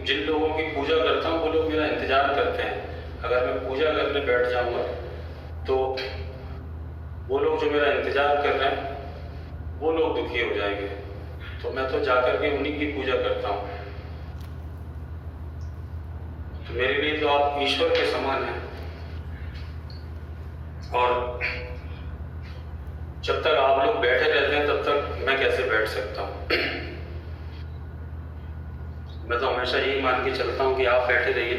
जिन लोगों की पूजा करता हूँ वो लोग मेरा इंतजार करते हैं। अगर मैं पूजा करने बैठ जाऊंगा तो वो लोग जो मेरा इंतजार कर रहे हैं वो लोग दुखी हो जाएंगे, तो मैं तो जाकर के उन्हीं की पूजा करता हूँ। तो मेरे लिए तो आप ईश्वर के समान हैं, और जब तक आप लोग बैठे रहते हैं तब तक मैं कैसे बैठ सकता हूँ? मैं तो हमेशा यही मान के चलता हूँ कि आप बैठे रहिए,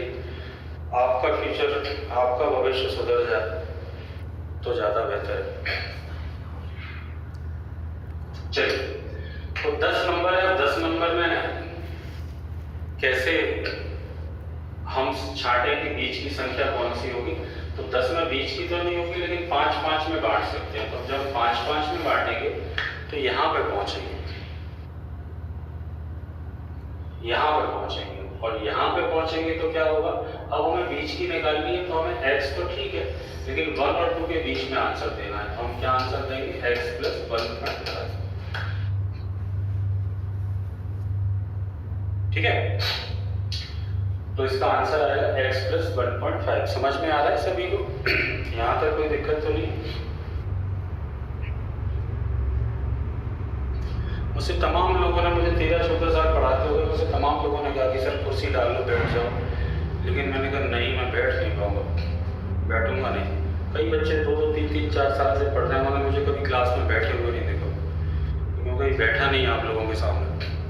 आपका फ्यूचर, आपका भविष्य सुधर जाए तो ज़्यादा बेहतर है। चलिए, तो 10 नंबर है। 10 नंबर में कैसे हम छांटें कि बीच की संख्या कौन सी होगी? तो 10 में बीच की तो नहीं होगी, लेकिन 5-5 में बांट सकते हैं। तो जब 5-5 में बांटेंगे तो यहाँ पे पहुंचेंगे, यहाँ पे पहुंचेंगे, और यहाँ पे पहुंचेंगे तो क्या होगा? अब हमें बीच की निकालनी है, तो हमें x तो ठीक है, लेकिन 1 और 2 के बीच में आंसर देना है। तो हम क्या आंसर देंगे? x + 1.5। ठीक है, तो इसका आंसर आएगा x + 1.5। समझ में आ रहा है सभी को? यहाँ तक कोई दिक्कत तो नहीं? मुझसे तमाम लोगों ने, मुझे 13-14 साल पढ़ाते हुए मुझसे तमाम लोगों ने कहा कि सर कुर्सी डाल लो, बैठ जाओ। लेकिन मैंने कहा नहीं, मैं बैठ नहीं पाऊंगा, बैठूंगा नहीं। कई बच्चे 2-2, 3-3, 4 साल से पढ़ रहे हैं, उन्होंने मुझे कभी क्लास में बैठे हुए नहीं देखा, क्योंकि बैठा नहीं आप लोगों के सामने,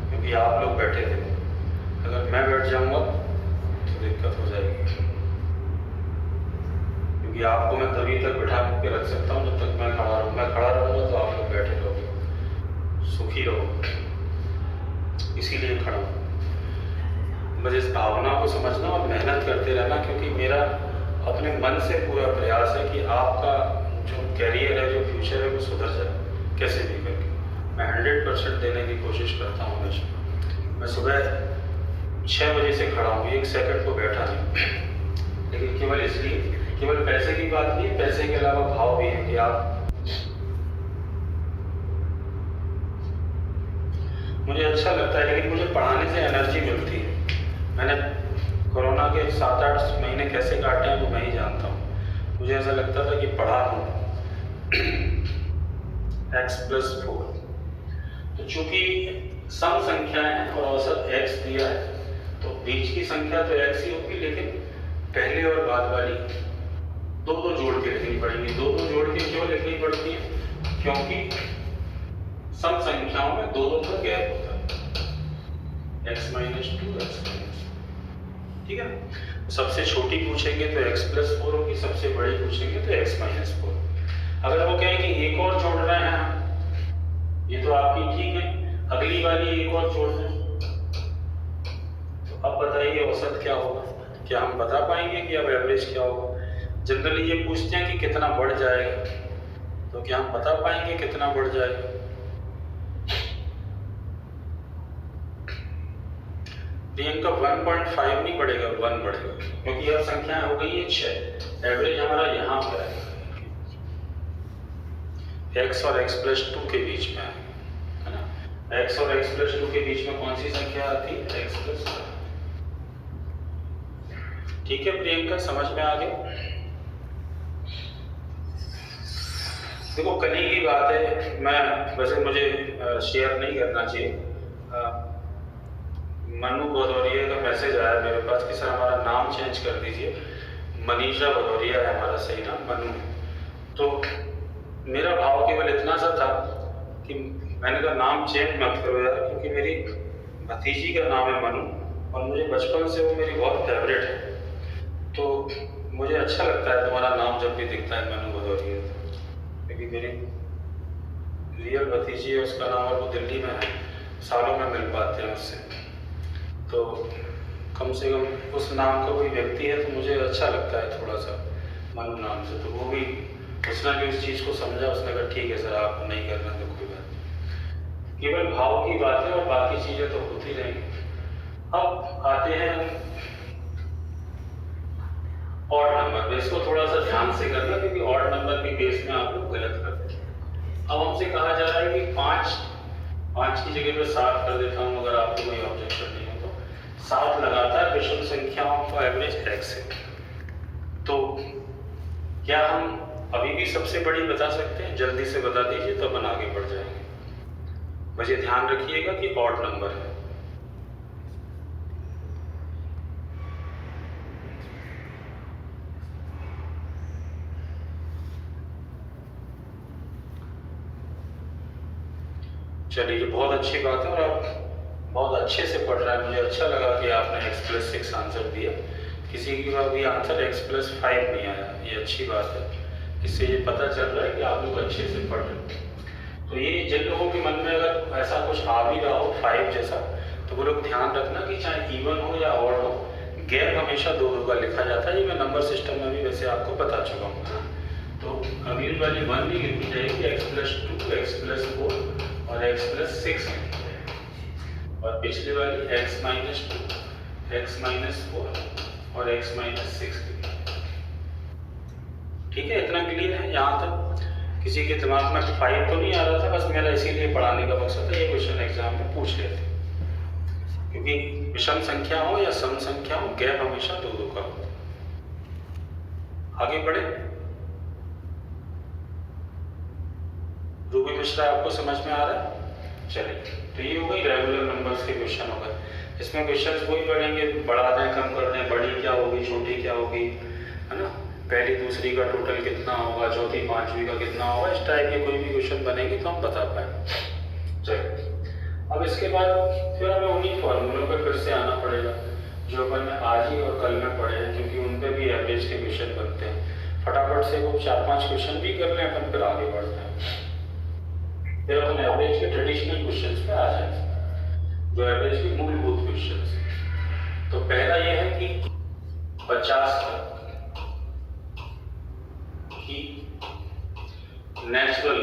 क्योंकि आप लोग बैठे थे। अगर मैं बैठ जाऊंगा तो दिक्कत हो जाएगी, क्योंकि आपको मैं तभी तक बिठा के रख सकता हूँ जब तक मैं खड़ा रहूँ। मैं खड़ा रहूँगा तो आप लोग बैठे रहोगे, सुखी रहो, इसीलिए खड़ा हूँ। बस इस भावना को समझना और मेहनत करते रहना, क्योंकि मेरा अपने मन से पूरा प्रयास है कि आपका जो कैरियर है, जो फ्यूचर है, वो सुधर जाए कैसे भी करके। मैं 100% देने की कोशिश करता हूँ हमेशा। मैं सुबह 6 बजे से खड़ा हूँ, 1 सेकंड को बैठा नहीं, लेकिन केवल इसलिए, केवल पैसे की बात नहीं है, पैसे के अलावा भाव भी है कि आप, मुझे अच्छा लगता है, लेकिन मुझे पढ़ाने से एनर्जी मिलती है। मैंने कोरोना के 7-8 महीने कैसे काटे हैं वो मैं ही जानता हूँ। मुझे ऐसा लगता था कि पढ़ा हूँ x + 4। तो चूंकि सम संख्याएं हैं और औसत x दिया है, तो बीच की संख्या तो x ही होगी, लेकिन पहले और बाद वाली 2-2 जोड़ के लिखनी पड़ेगी। 2-2 जोड़ के क्यों लिखनी पड़ती है? क्योंकि सम संख्याओं में 2-2 का गैप होता है, x - 2, x - 2। ठीक है ना? सबसे छोटी पूछेंगे तो x + 4 होगी, सबसे बड़ी पूछेंगे तो x - 4। अगर वो कहें कि एक और जोड़ रहे हैं, ये तो आपकी ठीक है, अगली वाली एक और जोड़ दें, तो अब बताइए औसत क्या होगा? क्या हम बता पाएंगे कि अब एवरेज क्या होगा? जनरली ये पूछते हैं कि कितना बढ़ जाएगा, तो क्या हम बता पाएंगे कितना बढ़ जाएगा? प्रियंका 1.5 नहीं बढ़ेगा, 1 बढ़ेगा, क्योंकि अब संख्या हो गई है 6। एवरेज हमारा यहाँ पर है, x और x + 2 के बीच में है ना? x और x + 2 के बीच में कौन सी संख्या आती है? x + 2। ठीक है प्रियंका, समझ में आ गया? देखो कल की बात है, मैं वैसे मुझे शेयर नहीं करना चाहिए। मनु भदौरिया का मैसेज आया मेरे पास कि सर हमारा नाम चेंज कर दीजिए, मनीषा भदौरिया है हमारा सही नाम, मनु। तो मेरा भाव केवल इतना सा था कि मैंने कहा नाम चेंज मत करो यार, क्योंकि मेरी भतीजी का नाम है मनु और मुझे बचपन से वो मेरी बहुत फेवरेट है, तो मुझे अच्छा लगता है तुम्हारा नाम जब भी दिखता है मनु भदौरिया, क्योंकि मेरी रियल भतीजी है, उसका नाम, और वो दिल्ली में है, सालों में मिल पाते हैं उससे, तो कम से कम उस नाम का कोई व्यक्ति है तो मुझे अच्छा लगता है थोड़ा सा मनु नाम से। तो वो भी, उसने भी उस चीज़ को समझा, उसने कहा ठीक है सर आप नहीं करना तो कोई बात नहीं, केवल भाव की बात है और बाकी चीज़ें तो होती रहेंगी। अब आते हैं ऑड नंबर, इसको थोड़ा सा ध्यान से करना, क्योंकि ऑड नंबर के केस में आप लोग गलत करते हैं। अब हमसे कहा जा रहा है कि 5 की जगह पे 7 कर देता हूँ, अगर आपको कोई ऑब्जेक्शन नहीं हो तो। 7 लगातार विषम संख्याओं का एवरेज x है, तो क्या हम अभी भी सबसे बड़ी बता सकते हैं? जल्दी से बता दीजिए तो अपन आगे बढ़ जाएंगे। बस ये ध्यान रखिएगा कि ऑड नंबर है। चलिए, ये बहुत अच्छी बात है और आप बहुत अच्छे से पढ़ रहे हैं। मुझे अच्छा लगा कि आपने x+6 आंसर दिया। किसी की भी आंसर x+5 नहीं आया, ये अच्छी बात है। इससे ये पता चल रहा है कि आप लोग अच्छे से पढ़ रहे हैं। तो ये जिन लोगों के मन में अगर ऐसा कुछ आ भी रहा हो 5 जैसा, तो वो लोग ध्यान रखना कि चाहे इवन हो या ऑड हो, गैप हमेशा 2 का लिखा जाता है। ये मैं नंबर सिस्टम में भी वैसे आपको बता चुका हूँ। तो अगली वाली 1 नहीं लिखी जाएगी, x+2, x+4 और x+6 लिखी जाएगी। और पिछली वाली x-2, x-4 और x-6 लिखी जाएगी। ठीक है, इतना क्लियर है यहाँ तक? किसी के दिमाग में 5 तो नहीं आ रहा था? बस मेरा इसीलिए पढ़ाने का मकसद है, ये क्वेश्चन एग्जाम में पूछ लेते, क्योंकि विषम संख्या हो या सम संख्या हो, गैप हमेशा 2 का हो। आगे बढ़े। रूबी मिश्रा, आपको समझ में आ रहा है? चलिए, तो ये हो गई रेगुलर नंबर्स के क्वेश्चन हो गए। इसमें क्वेश्चन वही पढ़ेंगे, बढ़ा दें, कम कर दें, बड़ी क्या होगी, छोटी क्या होगी, है ना, पहली दूसरी का टोटल कितना होगा, चौथी पांचवी का कितना होगा, इस टाइप के कोई भी क्वेश्चन बनेंगे तो हम बता पाएंगे। चलिए, अब इसके बाद फिर हमें उन्हीं फॉर्मूलों पर फिर से आना पड़ेगा जो अपन ने आज ही और कल में पढ़े हैं, क्योंकि उन पर भी एवरेज के क्वेश्चन बनते हैं। फटाफट से वो 4-5 क्वेश्चन भी कर लें अपन, फिर आगे बढ़ते हैं। फिर अपन एवरेज के ट्रेडिशनल क्वेश्चन पे आ जाएंगे, जो एवरेज के मूलभूत क्वेश्चन है। तो पहला यह है कि 50 तक की नेचुरल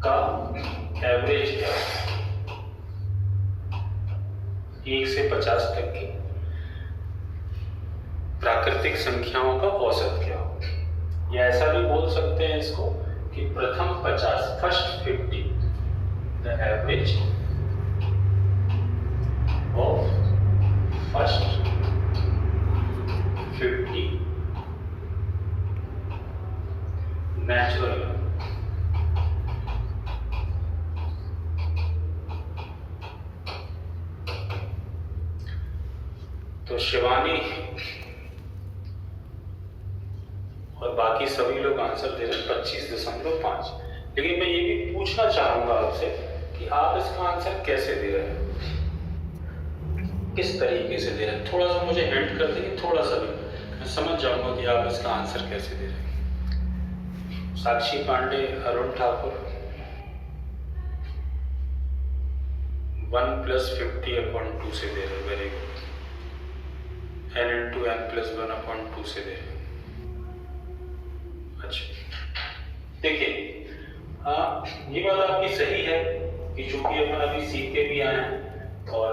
का एवरेज क्या है, 1 से 50 तक की प्राकृतिक संख्याओं का औसत क्या हो। या ऐसा भी बोल सकते हैं इसको कि प्रथम 50, first 50, the average of first 50 natural. तो शिवानी और बाकी सभी लोग आंसर दे रहे हैं 25.5। लेकिन मैं ये भी पूछना चाहूंगा आपसे कि आप इसका आंसर कैसे दे रहे हैं, किस तरीके से दे रहे हैं। थोड़ा सा मुझे हिंट कर देंगे, थोड़ा सा भी, मैं समझ जाऊंगा कि आप इसका आंसर कैसे दे रहे हैं। साक्षी पांडे, अरुण ठाकुर, 1 + 50/2 से दे रहे हैं। Very good. n × n + 1/2 से दे रहे हैं। अच्छा, देखिए, ये बात आपकी सही है कि चूंकि अपन अभी सीख के भी आए हैं और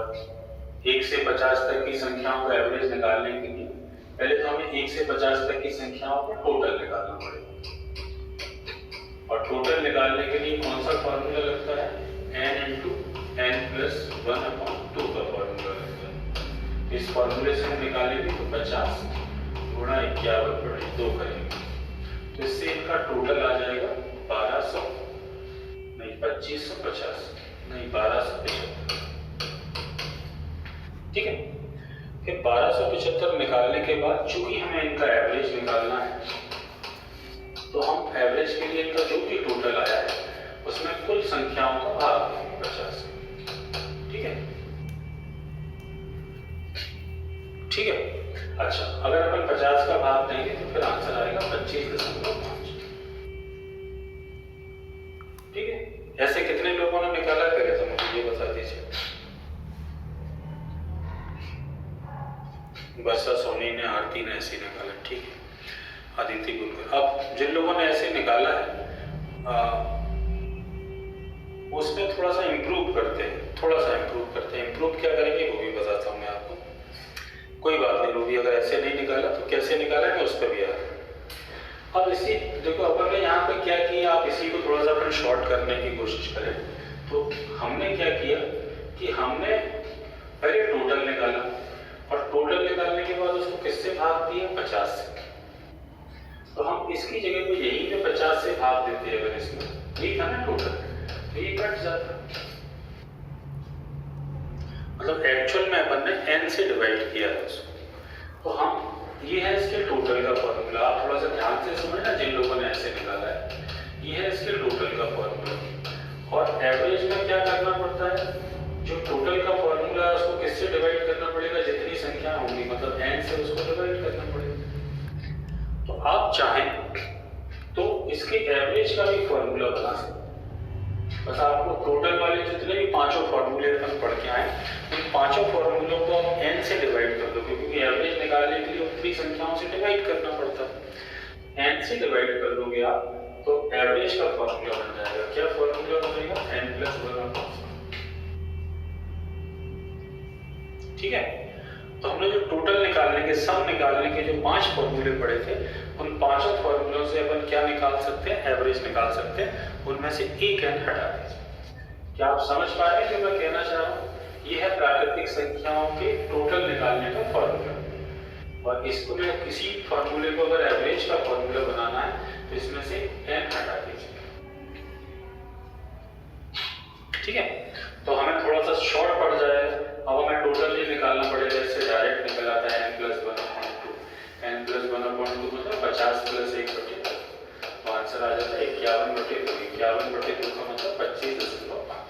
1 से 50 तक की संख्याओं का एवरेज निकालने के लिए पहले तो हमें 1 से 50 तक की संख्याओं का टोटल निकालना पड़ेगा। और टोटल निकालने के लिए कौन सा फॉर्मूला लगता है? n × n + 1/2 का फॉर्मूला लगता है। इस फॉर्मूले से हम निकालेंगे तो 50 × 51/2 करेंगे, तो इससे इनका टोटल आ जाएगा 1200, नहीं 2550, नहीं 1275। ठीक है, फिर 1275 निकालने के बाद चूंकि हमें इनका एवरेज निकालना है, तो हम एवरेज के लिए इनका जो भी टोटल आया है उसमें कुल संख्याओं का भाग देंगे 50। ठीक है, ठीक है। अच्छा, अगर अपन 50 का भाग देंगे तो फिर आंसर आएगा 25.5। ठीक है, ऐसे कितने लोगों ने निकाला करे तो मुझे ये बता दीजिए। वर्षा, सोनी ने, आरती ने ऐसे निकाला। ठीक है, आदित्य गुलकर। अब जिन लोगों ने ऐसे निकाला है उसमें थोड़ा सा इम्प्रूव करते हैं, इम्प्रूव क्या करेंगे वो भी बताता हूँ मैं आपको। कोई बात नहीं रूबी, अगर ऐसे नहीं निकाला तो कैसे निकाला है उस पर भी आ रहा है। अब इसी देखो, अपन ने यहाँ पे क्या किया, आप इसी को थोड़ा सा अपन शॉर्ट करने की कोशिश करें। तो हमने क्या किया कि हमने पहले टोटल निकाला और टोटल निकालने के बाद उसको किससे भाग दिया? 50 से। तो हम इसकी जगह पे यहीं पे 50 से भाग देते हैं। अगर इसमें ये था ना टोटल, तो ये कट जाता, मतलब एक्चुअल में अपन ने n से डिवाइड किया है उसको। तो हम ये है इसके टोटल का फॉर्मूला। फॉर्मूला, आप थोड़ा सा ध्यान से समझना जिन लोगों ने ऐसे निकाला है, ये है इसके टोटल का फॉर्मूला। और एवरेज में क्या करना पड़ता है, जो टोटल का फॉर्मूला है उसको किससे डिवाइड करना पड़ेगा, जितनी संख्या होंगी मतलब n से उसको डिवाइड करना पड़ेगा। तो आप चाहें तो इसके एवरेज का भी फॉर्मूला बना सकते हैं। बस आपको टोटल वाले जितने भी पांचों फॉर्मूले अपन पढ़ के आए, उन पांचों फॉर्मूलों को आप n से डिवाइड कर दो, क्योंकि एवरेज निकालने के लिए उतनी संख्याओं से डिवाइड करना पड़ता है। n से डिवाइड कर दोगे आप तो एवरेज का फॉर्मूला बन जाएगा। क्या फॉर्मूला बनेगा, n+1/. ठीक है, तो हमने जो टोटल निकालने के, सम निकालने के जो 5 फॉर्मूले पढ़े थे, उन पांचों फॉर्मूलों से अपन क्या निकाल सकते हैं, एवरेज निकाल सकते हैं। उनमें से एक n हटा दीजिए। क्या आप समझ पा रहे हैं जो मैं कहना चाह रहा हूँ? ये है प्राकृतिक संख्याओं के टोटल निकालने का फॉर्मूला। और इसको मैं किसी फॉर्मूले को अगर एवरेज का फॉर्मूला बनाना है तो इसमें से n हटा दीजिए। ठीक है, तो हमें थोड़ा सा शॉर्ट पड़ जाएगा। अब हमें टोटल ये निकालना पड़ेगा, इससे डायरेक्ट निकल आता है n+1/2। n+1/2 मतलब 50 + 1/2, तो आंसर आ जाता है 51/2। 51/2 का मतलब 25.5।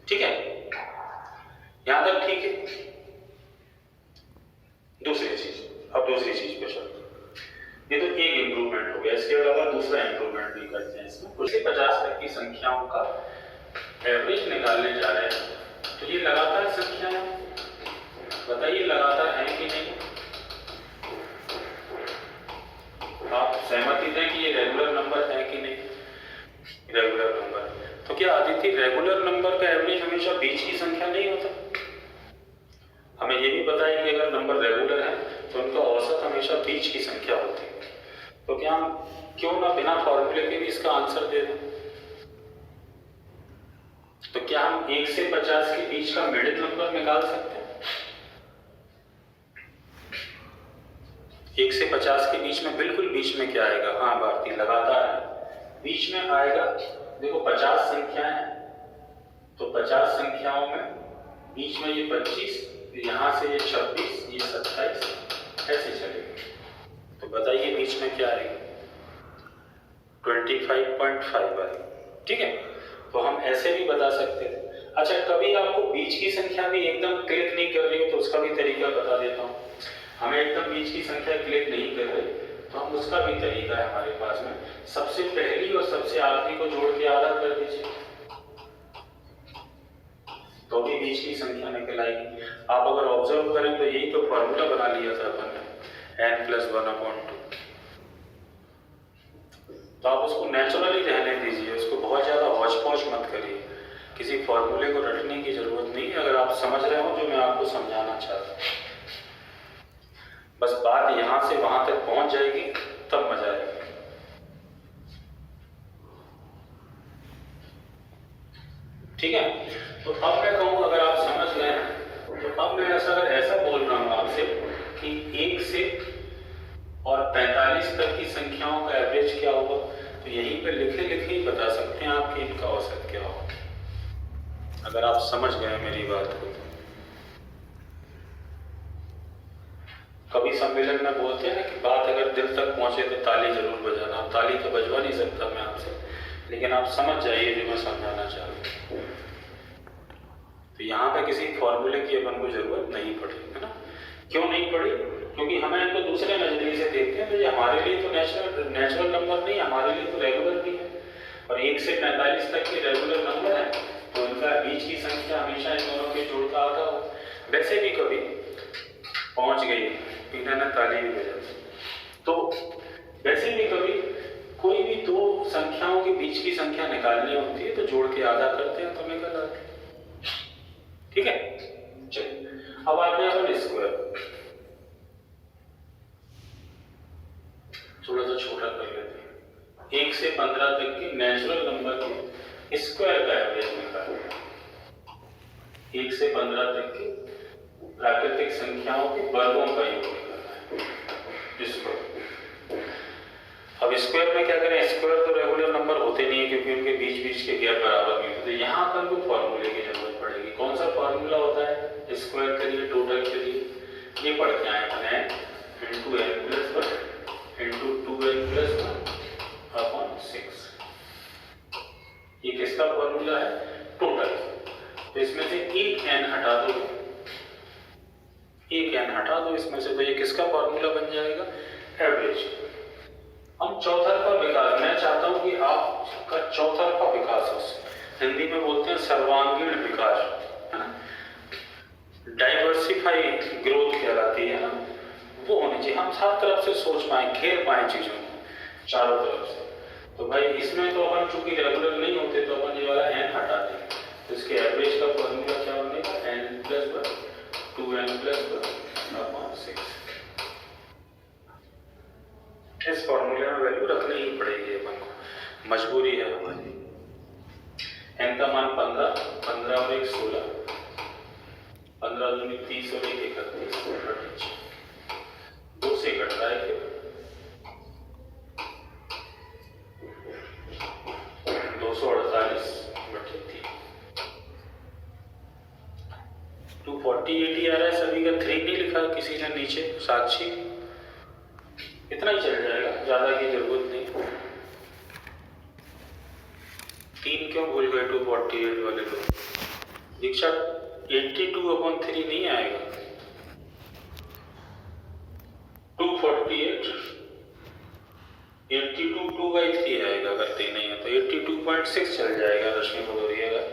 ठीक है, यहां तक ठीक है। दूसरी चीज पे चलते हैं। ये तो एक इंप्रूवमेंट हो गया, इसके अलावा दूसरा इंप्रूवमेंट भी करते हैं इसमें। कुछ 50 तक की संख्याओं का एवरेज निकालने जा रहे हैं, तो ये लगातार संख्या है, बताइए लगातार है कि नहीं? आप सहमति दें कि ये रेगुलर नंबर है कि नहीं? Regular number. तो क्या आदित्य, रेगुलर नंबर का एवरेज हमेशा बीच की संख्या नहीं होता? हमें ये भी पता है कि अगर नंबर रेगुलर है तो उनका औसत हमेशा बीच की संख्या होती है। तो क्या हम क्यों ना बिना फॉर्मूले के भी इसका आंसर दे दें? तो क्या हम 1 से 50 के बीच का मिडिल नंबर निकाल सकते हैं? 1 से 50 के बीच में, बिल्कुल बीच में क्या आएगा? हाँ भारती, लगातार है, बीच में आएगा। देखो 50 संख्याएं हैं, तो 50 संख्याओं में बीच में ये 25, यहां से ये 26, ये 27, ऐसे चलेगा। तो बताइए बीच में क्या आएगा? 25.5 आएगा। ठीक है, तो हम ऐसे भी बता सकते थे। अच्छा, कभी आपको बीच की संख्या भी एकदम क्लिक नहीं कर रही हो तो उसका भी तरीका बता देता हूँ। हमें एकदम बीच की संख्या क्लिक नहीं कर रही तो हम उसका भी तरीका है हमारे पास में। सबसे पहली और सबसे आखिरी को जोड़ के आधा कर दीजिए, तो भी बीच की संख्या निकल आएगी। आप अगर ऑब्जर्व करें तो यही तो फॉर्मूला बना लिया था अपन ने, n+1/2। तो आप उसको नेचुरली रहने दीजिए, उसको बहुत ज्यादा हौच-पौच मत करिए। किसी फॉर्मूले को रटने की जरूरत नहीं है, अगर आप समझ रहे हो जो मैं आपको समझाना चाहता हूँ। बस बात यहां से वहां तक पहुंच जाएगी तब मजा आएगा। ठीक है, तो अब मैं कहूँ अगर आप समझ गए हैं तो अब मैं ऐसा बोल रहा हूँ आपसे कि 1 से और 45 तक की संख्याओं का एवरेज क्या होगा, तो यहीं पे लिखे ही बता सकते हैं आप कि इनका औसत क्या होगा, अगर आप समझ गए मेरी बात को। कभी सम्मेलन में बोलते हैं कि बात अगर दिल तक पहुंचे तो ताली जरूर बजाना। अब ताली तो बजवा नहीं सकता मैं आपसे, लेकिन आप समझ जाइए जो मैं समझाना चाह रहा हूँ। तो यहाँ पे किसी फॉर्मूले की अपन को जरूरत नहीं पड़ी, है ना? क्यों नहीं पड़ी? क्योंकि हमें इनको दूसरे नजरिए से देखते हैं, तो ये हमारे लिए तो नेचुरल नंबर नहीं, हमारे लिए तो रेगुलर भी है। और 1 से 45 तक के रेगुलर नंबर है, तो इनका बीच की संख्या हमेशा इन दोनों के जोड़ का आधा हो। वैसे भी कभी पहुंच गई, इन्होंने ताली भी बजा, तो वैसे भी कभी कोई भी दो संख्याओं के बीच की संख्या निकालनी होती है तो जोड़ के आधा करते हैं तो निकल आते हैं। ठीक है, चलिए अब आते हैं अपन स्क्वायर। थोड़ा सा छोटा कर लेते हैं। 1 से 15 तक के नेचुरल नंबर के स्क्वायर का एवरेज निकालें। 1 से 15 तक के प्राकृतिक संख्याओं के वर्गों का योग निकालना है इसको। अब स्क्वायर में क्या करें? स्क्वायर तो रेगुलर नंबर होते नहीं है क्योंकि उनके बीच बीच के गैप बराबर नहीं होते। यहाँ पर को फॉर्मूले की जरूरत पड़ेगी। कौन सा फॉर्मूला होता है स्क्वायर के लिए, टोटल के लिए? ये पढ़ के आए अपने into n plus 1 into 2n plus 1 upon 6। ये किसका फॉर्मूला है? टोटल। तो इसमें से एक n हटा दो, एक n हटा दो इसमें से, तो ये किसका फॉर्मूला बन जाएगा? एवरेज। हम चौतरफा विकास, मैं चाहता हूं कि आपका चौतरफा विकास हो, हिंदी में बोलते हैं सर्वांगीण विकास, है ना, डाइवर्सिफाई ग्रोथ कहलाती है ना, वो होनी चाहिए। हम हर तरफ से सोच पाए, घेर पाए चीजों को चारों तरफ से। तो भाई इसमें तो अपन चूंकि रेगुलर नहीं होते तो अपन ये वाला n हटा दें, तो इसके एवरेज का फॉर्मूला क्या बनेगा? n plus 1 2n plus 1 upon 6। इस फॉर्मूले में वैल्यू रखनी ही पड़ेगी अपन को, मजबूरी है हमारी। n का मान 15, 15 और 1 16, 15 दूनी 30 और 1 31, 2 से कट रहा है, 248 बटे 3, 240 80 आ रहा है सभी का। 3 नहीं लिखा किसी ने नीचे, साक्षी, इतना ही चल जाएगा, ज्यादा की जरूरत नहीं। 3 क्यों भूल गए 248 वाले लोग? दीक्षा 82/3 नहीं आएगा, 248 82 2/3 आएगा, करते नहीं है तो 82.6 चल जाएगा। रश्मि भदौरिया का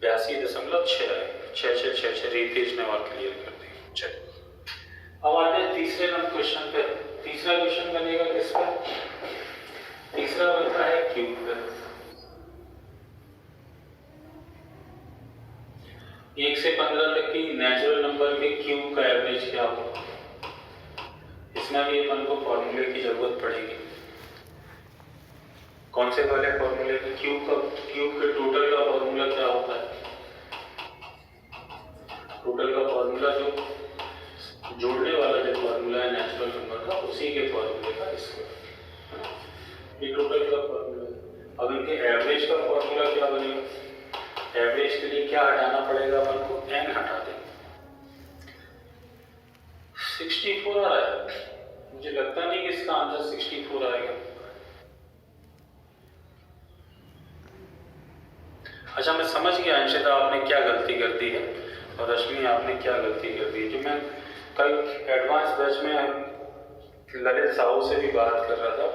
82.6 है, 6 रितेश ने और क्लियर कर दिया। चलो अब आते हैं तीसरे नंबर क्वेश्चन पे। तीसरा क्वेश्चन बनेगा किस पर? तीसरा बनता है क्यूब पर। 1 से 15 तक की नेचुरल नंबर के क्यूब का एवरेज क्या होगा? इसमें भी अपन को फॉर्मूले की जरूरत पड़ेगी। कौन से वाले फॉर्मूले के? क्यूब के टोटल का फॉर्मूला क्या होता है? टोटल का फॉर्मूला जो जोड़ने वाला जो फॉर्मूला है नेचुरल नंबर का, उसी के फॉर्मूले का स्क्वायर, ये टोटल का फॉर्मूला है। अब इनके एवरेज का फॉर्मूला क्या बनेगा? एवरेज के लिए क्या हटाना पड़ेगा अपन को? n हटा दें। 64 आ रहा है, मुझे लगता नहीं कि इसका आंसर 64 आएगा। अच्छा मैं समझ गया अंशिता आपने क्या गलती कर दी है, और रश्मि आपने क्या गलती कर दी। जो मैं कल एडवांस बैच में ललित साहू से भी बात कर रहा था,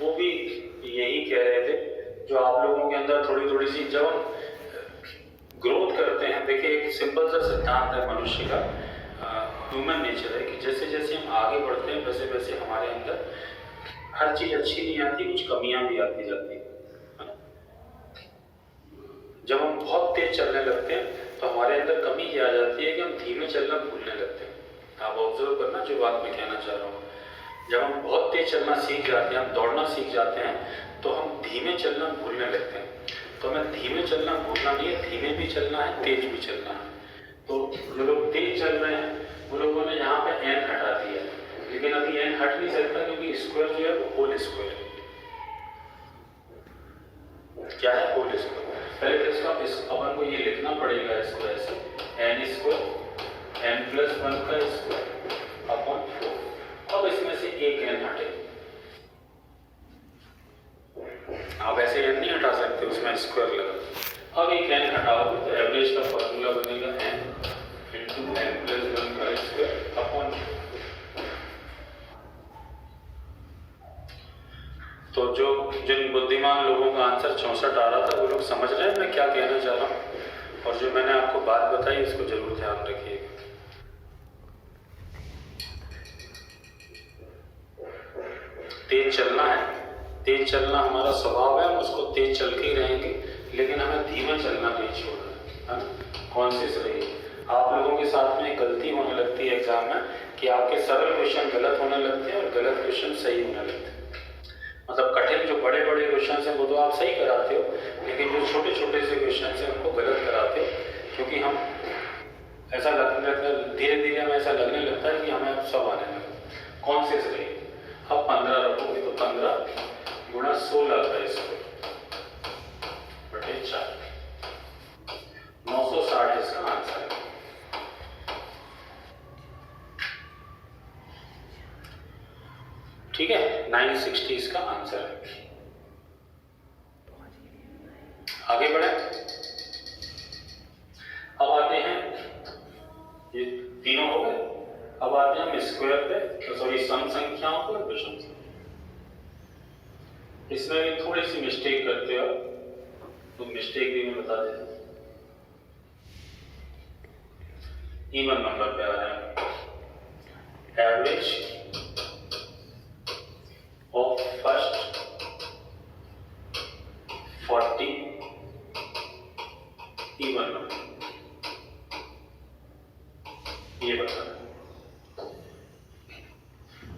वो भी यही कह रहे थे, जो आप लोगों के अंदर थोड़ी थोड़ी सी, जब हम ग्रोथ करते हैं, देखिए एक सिंपल सा सिद्धांत है मनुष्य का, ह्यूमन नेचर है कि जैसे जैसे हम आगे बढ़ते हैं वैसे वैसे हमारे अंदर हर चीज अच्छी नहीं आती, कुछ कमियां भी आती जाती है। जब हम बहुत तेज चलने लगते हैं तो हमारे अंदर कमी ये आ जाती है कि हम धीमे चलना भूलने लगते हैं। आप ऑब्जर्व करना जो बात मैं कहना चाह रहा हूँ। जब हम बहुत तेज चलना सीख जाते हैं, हम दौड़ना सीख जाते हैं, तो हम धीमे चलना भूलने लगते हैं। तो हमें धीमे चलना भूलना नहीं है, धीमे भी चलना है, तेज भी चलना है। तो जो लोग तेज चल रहे हैं वो लोगों ने यहाँ पे n हटा दिया, लेकिन अभी n हट नहीं सकता क्योंकि स्क्वायर जो है वो होल स्क्वायर है। क्या है? Whole square. पहले तो इसका अपन को ये लिखना पड़ेगा इसको ऐसे, n स्क्वायर n प्लस 1 का स्क्वायर अपॉन 4। अब इसमें से एक n हटे, आप ऐसे n नहीं हटा सकते, उसमें स्क्वायर लगा। अब एक n हटाओगे तो एवरेज का फॉर्मूला बनेगा n इंटू n प्लस 1 का स्क्वायर अपॉन। तो जो जिन बुद्धिमान लोगों का आंसर 64 आ रहा था, वो लोग समझ रहे हैं मैं क्या कहना चाह रहा हूँ, और जो मैंने आपको बात बताई उसको जरूर ध्यान रखिएगा। तेज चलना है, तेज चलना हमारा स्वभाव है, हम उसको तेज चल के ही रहेंगे, लेकिन हमें धीमे चलना नहीं छोड़ना है। कॉन्शियस रहिए। आप लोगों के साथ में गलती होने लगती है एग्जाम में कि आपके सरल क्वेश्चन गलत होने लगते हैं और गलत क्वेश्चन सही होने लगते हैं। मतलब कठिन जो बड़े बड़े क्वेश्चन हैं वो तो आप सही कराते हो, लेकिन जो छोटे छोटे से क्वेश्चन हैं उनको गलत कराते हो, क्योंकि हम ऐसा लगने लगता है, धीरे धीरे हमें ऐसा लगने लगता है कि हमें अब सब आने लगे। कॉन्शियस रहिए। अब 15 रखोगे तो 15 गुणा 16 का स्क्वायर बटे 4, 960 इसका आंसर है। ठीक है, 960 इसका आंसर है। आगे बढ़े, अब आते हैं, ये तीनों हो गए, अब आते हैं हम स्क्वायर पे, सॉरी सम संख्याओं पर विषम संख्या। इसमें भी थोड़ी सी मिस्टेक करते हो तो मिस्टेक भी मैं बता देता हूँ। इवन नंबर पे आ रहे हैं, average of first 40 even number, ये बता रहे हैं।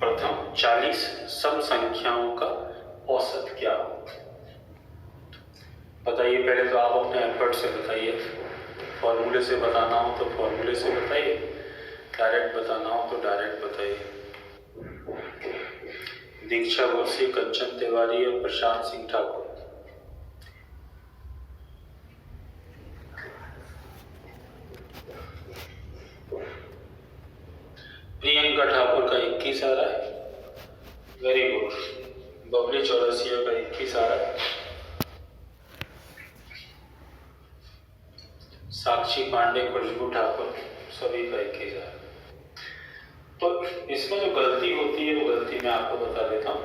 प्रथम 40 सम संख्याओं का औसत क्या हो, बताइए। पहले तो आप अपने एफर्ट से बताइए, फॉर्मूले से बताना हो तो फॉर्मूले से बताइए, डायरेक्ट बताना हो तो डायरेक्ट बताइए। दीक्षा बोरसी, कंचन तिवारी और प्रशांत सिंह ठाकुर। प्रियंका ठाकुर का 21 आ रहा है, वेरी गुड। बबली चौरसिया का 21 आ रहा है। साक्षी पांडे, खुशबू ठाकुर, सभी का 21 आ रहा है। तो इसमें जो गलती होती है वो गलती मैं आपको बता देता हूँ।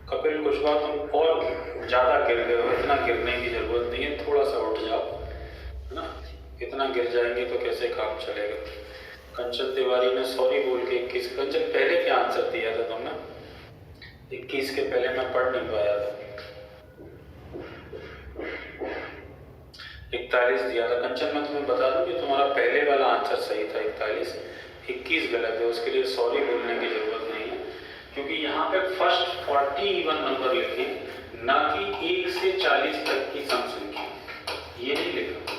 कपिल कुशवाहा, तुम और ज्यादा गिर गए हो, इतना गिरने की जरूरत नहीं है, थोड़ा सा उठ जाओ, है ना। इतना गिर जाएंगे तो कैसे काम चलेगा। कंचन तिवारी ने सॉरी बोल के 21, कंचन पहले क्या आंसर दिया था तुमने? 21 के पहले मैं पढ़ नहीं पाया था, 41 दिया था। कंचन मैं तुम्हें बता दूं कि तुम्हारा पहले वाला आंसर सही था 41, 21 गलत है, उसके लिए सॉरी बोलने की जरूरत नहीं है, क्योंकि यहाँ पे फर्स्ट 40 इवन नंबर लिखे, ना कि 1 से 40 तक की सम संख्या, ये नहीं लिखा।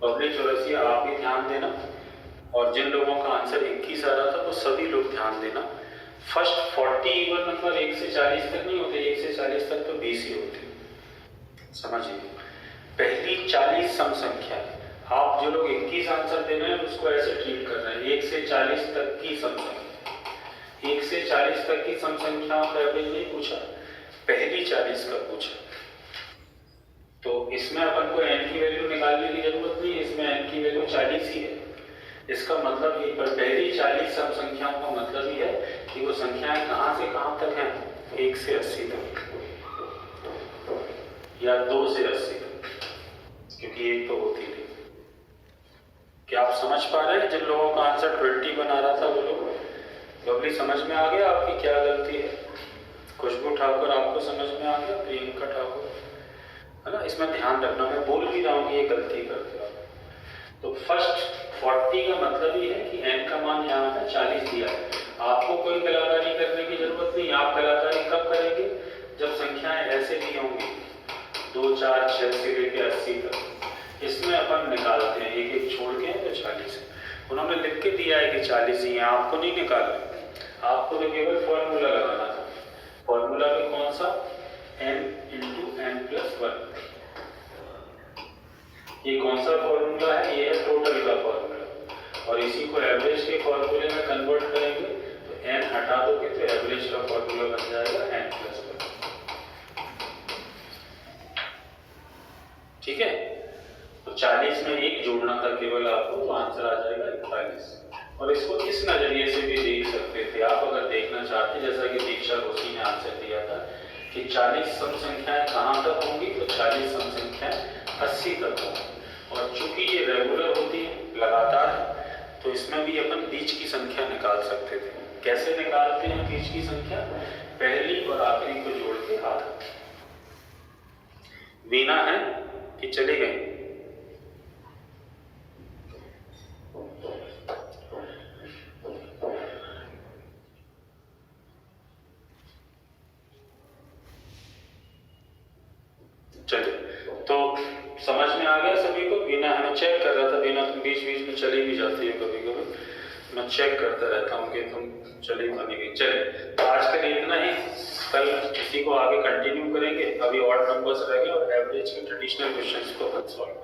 बबली चौरसिया, आप भी ध्यान देना, और जिन लोगों का आंसर 21 आ रहा था वो सभी लोग ध्यान देना। फर्स्ट 40 इवन नंबर 1 से 40 तक नहीं होते, 1 से 40 तक तो 20 ही होते, समझिए। पहली 40 सम संख्या, आप जो लोग 21 आंसर दे रहे हैं उसको ऐसे ट्रीट कर रहे हैं, 1 से 40 तक की सम संख्या। 1 से 40 तक की सम संख्याओं का एवरेज नहीं पूछा, पहली 40 का पूछा। तो इसमें अपन को n की वैल्यू निकालने की जरूरत नहीं है, इसमें n की वैल्यू 40 ही है। इसका मतलब ये, पर पहली 40 सम संख्याओं का मतलब ये है कि वो संख्याएं कहां से कहां तक हैं, 1 से 80 तक या 2 से 80 तक, क्योंकि एक तो होती नहीं। क्या आप समझ पा रहे हैं? जिन लोगों का आंसर 20 बना रहा था वो लोग, बबली समझ में आ गया आपकी क्या गलती है? खुशबू ठाकुर, आपको समझ में आ गया? प्रियंका ठाकुर, है ना। इसमें ध्यान रखना, मैं बोल भी रहा हूँ कि ये गलती करते हो। तो फर्स्ट 40 का मतलब ये है कि n का मान यहाँ पे 40 दिया है। आपको कोई कलाकारी करने की जरूरत नहीं। आप कलाकारी कब करेंगे? जब संख्याएं ऐसे दी होंगी 2, 4, 6 से लेकर 80 तक। इसमें अपन निकालते हैं, एक एक छोड़ के तो 40 है। उन्होंने लिख के दिया है कि 40 ही है, आपको नहीं निकालना, आपको तो केवल फॉर्मूला लगाना था। फॉर्मूला भी कौन सा? n × n+1। ये कौन सा फॉर्मूला है? ये है टोटल का फॉर्मूला, और इसी को एवरेज के फॉर्मूले में कन्वर्ट करेंगे तो n हटा दोगे तो एवरेज का फॉर्मूला बन जाएगा n+1। ठीक है, तो 40 में 1 जोड़ना था केवल आपको, तो आंसर आ जाएगा 41। और इसको इस नजरिए से भी देख सकते थे आप, अगर देखना चाहते, जैसा कि दीक्षा घोषी ने आंसर दिया था कि 40 सम संख्याएं कहां तक होंगी, तो 40 सम संख्याएं 80 तक होंगी। और चूंकि ये रेगुलर होती है, लगातार है, तो इसमें भी अपन बीच की संख्या निकाल सकते थे। कैसे निकालते हैं बीच की संख्या? पहली और आखिरी को जोड़ के आधा। वीना है कि चले गए? चलिए, तो समझ में आ गया सभी को? वीना है, मैं चेक कर रहा था, वीना तुम बीच बीच में चली भी जाती है कभी कभी, मैं चेक करता रहता हूँ कि तुम चली तो नहीं गई। चलिए, तो आज के लिए इतना ही, कल इसी को आगे कंटिन्यू करेंगे। अभी ऑड नंबर्स रहेंगे और एवरेज के ट्रेडिशनल क्वेश्चंस को सॉल्व